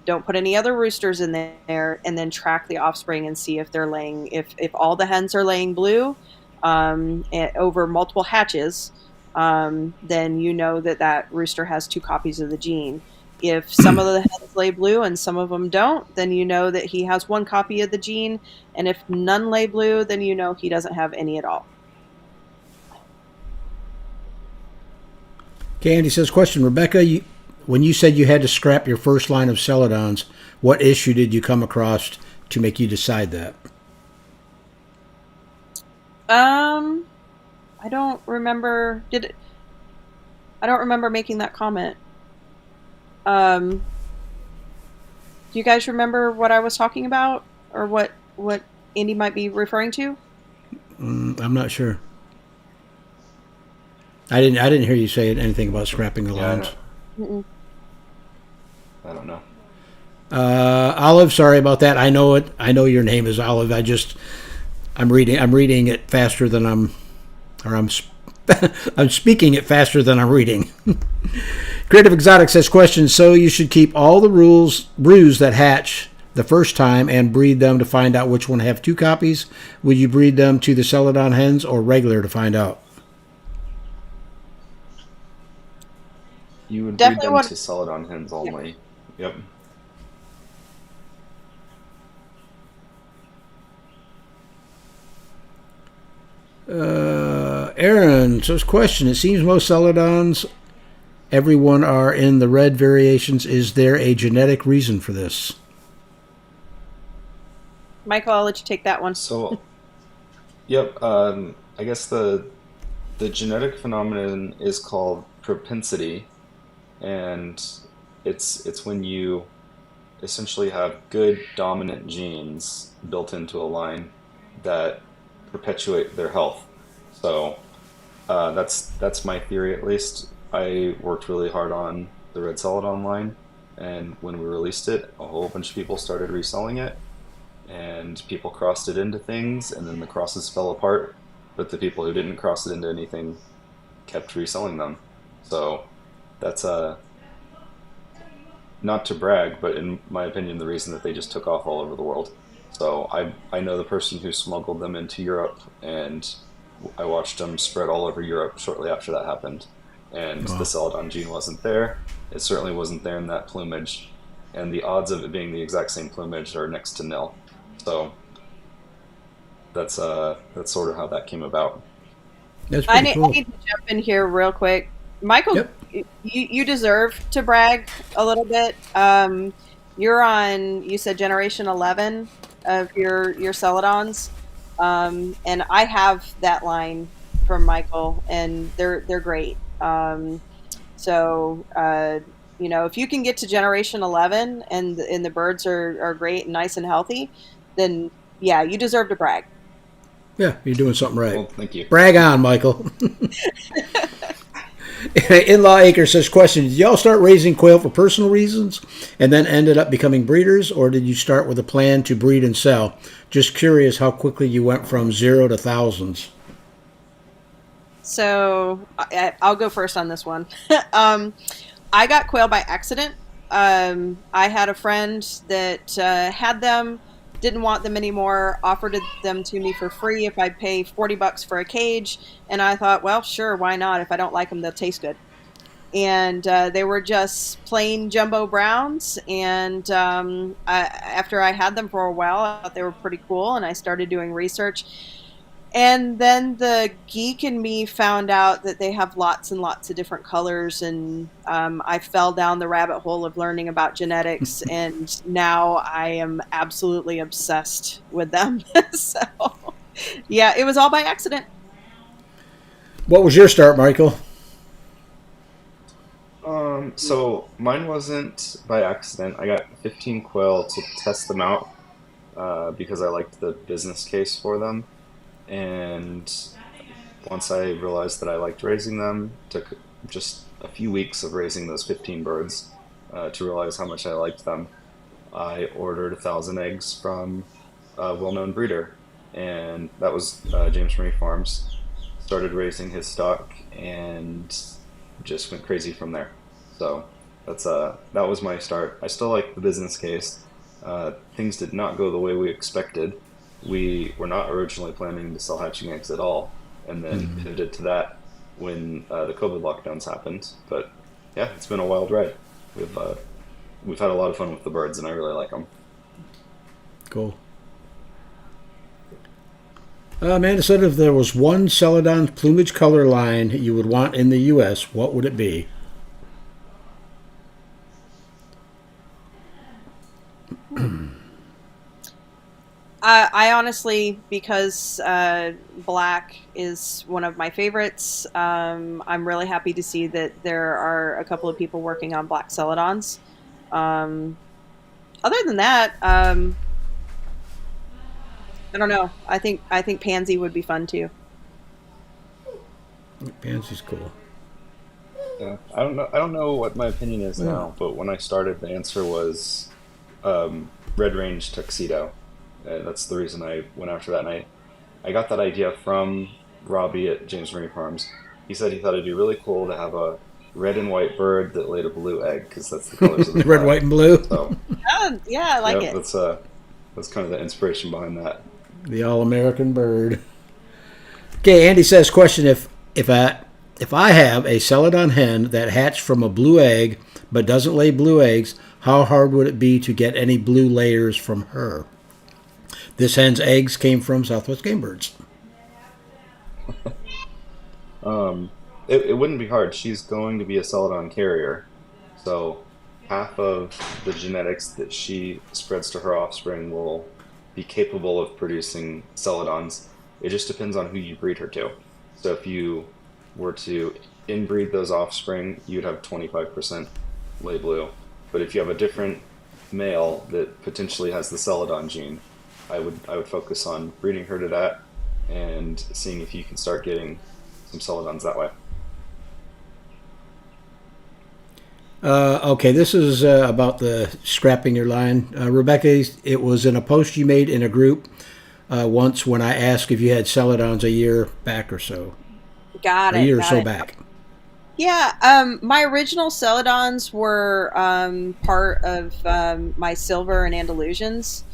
Don't put any other roosters in there, and then track the offspring and see if they're laying. If all the hens are laying blue over multiple hatches, then you know that rooster has two copies of the gene. If some of the hens lay blue and some of them don't, then you know that he has one copy of the gene. And if none lay blue, then you know he doesn't have any at all. Candy says, question, Rebecca, when you said you had to scrap your first line of Celadons, what issue did you come across to make you decide that? I don't remember. I don't remember making that comment. Do you guys remember what I was talking about, or what Andy might be referring to? I'm not sure. I didn't hear you say anything about scrapping the lines. I don't know. Olive, sorry about that. I know it. I know your name is Olive. I'm reading it faster than I'm speaking it faster than I'm reading. Creative Exotic says, question, so you should keep all the roos that hatch the first time and breed them to find out which one have two copies. Would you breed them to the Celadon hens or regular to find out? You would Definitely breed them to Celadon hens only. Yep. Aaron, so this question, it seems most Celadons, everyone are in the red variations. Is there a genetic reason for this? Michael, I'll let you take that one. So, yep. I guess the genetic phenomenon is called propensity, and it's when you essentially have good dominant genes built into a line that perpetuate their health. So that's my theory, at least. I worked really hard on the Red Celadon line, and when we released it, a whole bunch of people started reselling it, and people crossed it into things, and then the crosses fell apart, but the people who didn't cross it into anything kept reselling them. So that's not to brag, but in my opinion, the reason that they just took off all over the world. So I know the person who smuggled them into Europe, and I watched them spread all over Europe shortly after that happened. And the Celadon gene wasn't there. It certainly wasn't there in that plumage. And the odds of it being the exact same plumage are next to nil. So that's sort of how that came about. That's pretty cool. I need to jump in here real quick. Michael, Yep. you deserve to brag a little bit. You're on, you said generation 11 of your Celadons. And I have that line from Michael, and they're great. So if you can get to generation 11 and the birds are great and nice and healthy, then yeah, you deserve to brag. Yeah, you're doing something right. Well, thank you. Brag on, Michael. In-Law Acre says, question, did y'all start raising quail for personal reasons and then ended up becoming breeders, or did you start with a plan to breed and sell? Just curious how quickly you went from 0 to thousands. So I'll go first on this one. I got quail by accident. I had a friend that had them, didn't want them anymore, offered them to me for free if I'd pay $40 for a cage. And I thought, well, sure, why not? If I don't like them, they'll taste good. And they were just plain jumbo browns. And after I had them for a while, I thought they were pretty cool. And I started doing research. And then the geek in me found out that they have lots and lots of different colors, and I fell down the rabbit hole of learning about genetics, and now I am absolutely obsessed with them. So, yeah, it was all by accident. What was your start, Michael? So mine wasn't by accident. I got 15 quail to test them out because I liked the business case for them. And once I realized that I liked raising them, took just a few weeks of raising those 15 birds to realize how much I liked them. I ordered 1,000 eggs from a well-known breeder, and that was James Marie Farms. Started raising his stock and just went crazy from there. So that was my start. I still like the business case. Things did not go the way we expected. We were not originally planning to sell hatching eggs at all, and then pivoted to that when the COVID lockdowns happened. But yeah, it's been a wild ride. We've had a lot of fun with the birds, and I really like them. Cool. Amanda said if there was one Celadon plumage color line you would want in the U.S., what would it be? I honestly, because black is one of my favorites, I'm really happy to see that there are a couple of people working on black Celadons. Other than that, I don't know. I think Pansy would be fun too. Pansy's cool. Yeah, I don't know what my opinion is now, but when I started, the answer was Red Range Tuxedo. That's the reason I went after that. And I got that idea from Robbie at James Marie Farms. He said he thought it'd be really cool to have a red and white bird that laid a blue egg, because that's the colors of the red, white, and blue. So, Yeah, I like it. That's kind of the inspiration behind that. The all-American bird. Okay, Andy says, question, if I have a Celadon hen that hatched from a blue egg but doesn't lay blue eggs, how hard would it be to get any blue layers from her? This hen's eggs came from Southwest Game Birds. It wouldn't be hard. She's going to be a Celadon carrier, so half of the genetics that she spreads to her offspring will be capable of producing Celadons. It just depends on who you breed her to. So if you were to inbreed those offspring, you'd have 25% lay blue. But if you have a different male that potentially has the Celadon gene, I would focus on breeding her to that and seeing if you can start getting some Celadons that way. Okay, this is about the scrapping your line. Rebecca, it was in a post you made in a group once when I asked if you had Celadons a year back or so. Got it. A year or so back. Yeah, my original Celadons were part of my Silver and Andalusians.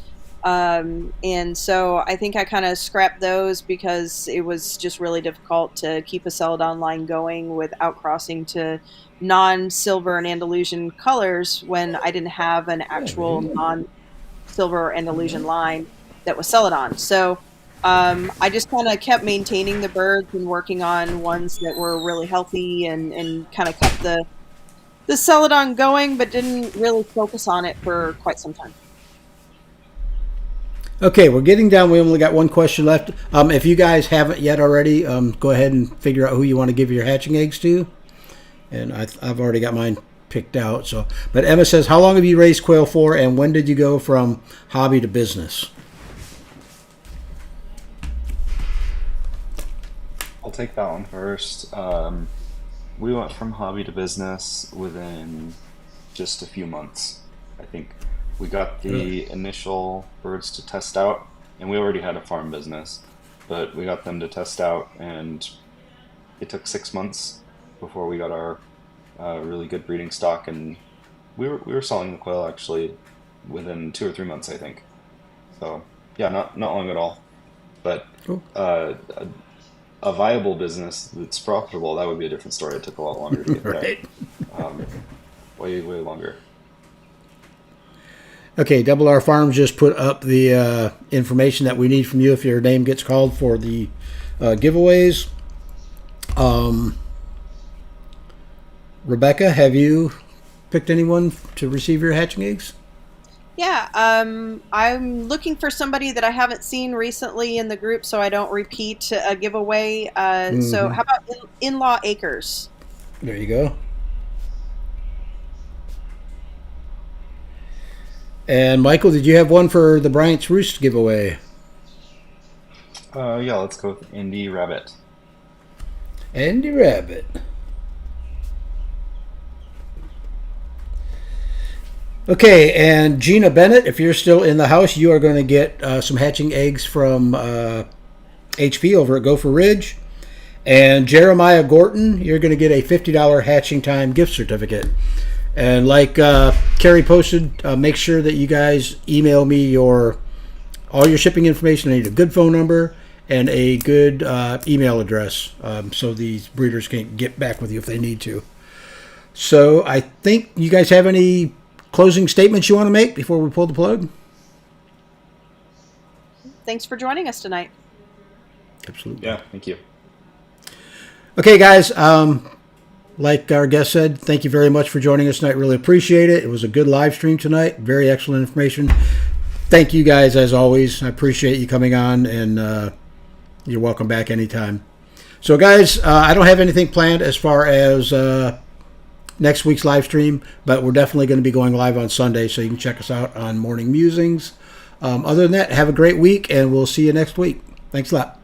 And so I think I kind of scrapped those because it was just really difficult to keep a Celadon line going without crossing to non-Silver and Andalusian colors when I didn't have an actual non-Silver or Andalusian line that was Celadon. So I just kind of kept maintaining the birds and working on ones that were really healthy and kind of kept the Celadon going, but didn't really focus on it for quite some time. Okay, we're getting down. We only got one question left. If you guys haven't yet already, go ahead and figure out who you want to give your hatching eggs to. And I've already got mine picked out. So, but Emma says, how long have you raised quail for, and when did you go from hobby to business? I'll take that one first. We went from hobby to business within just a few months. I think we got the initial birds to test out, and we already had a farm business, but we got them to test out, and it took 6 months before we got our really good breeding stock, and we were selling the quail actually within 2 or 3 months, I think. So yeah, not long at all. But Cool. A viable business that's profitable, that would be a different story. It took a lot longer to get there. Right. Way longer. Okay, Double R Farms just put up the information that we need from you if your name gets called for the giveaways. Rebecca, have you picked anyone to receive your hatching eggs? Yeah, I'm looking for somebody that I haven't seen recently in the group so I don't repeat a giveaway. So how about In-Law Acres? There you go. And Michael, did you have one for the Bryant's Roost giveaway? Yeah, let's go with Indy Rabbit. Andy Rabbit. Okay, and Gina Bennett, if you're still in the house, you are going to get some hatching eggs from HP over at Gopher Ridge. And Jeremiah Gorton, you're going to get a $50 Hatching Time gift certificate. And like Carrie posted, make sure that you guys email me all your shipping information. I need a good phone number and a good email address so these breeders can get back with you if they need to. So I think you guys have any closing statements you want to make before we pull the plug? Thanks for joining us tonight. Absolutely. Yeah, thank you. Okay, guys. Like our guest said, thank you very much for joining us tonight. Really appreciate it. It was a good live stream tonight. Very excellent information. Thank you guys as always. I appreciate you coming on, and you're welcome back anytime. So, guys, I don't have anything planned as far as next week's live stream, but we're definitely going to be going live on Sunday, so you can check us out on Morning Musings. Other than that, have a great week, and we'll see you next week. Thanks a lot.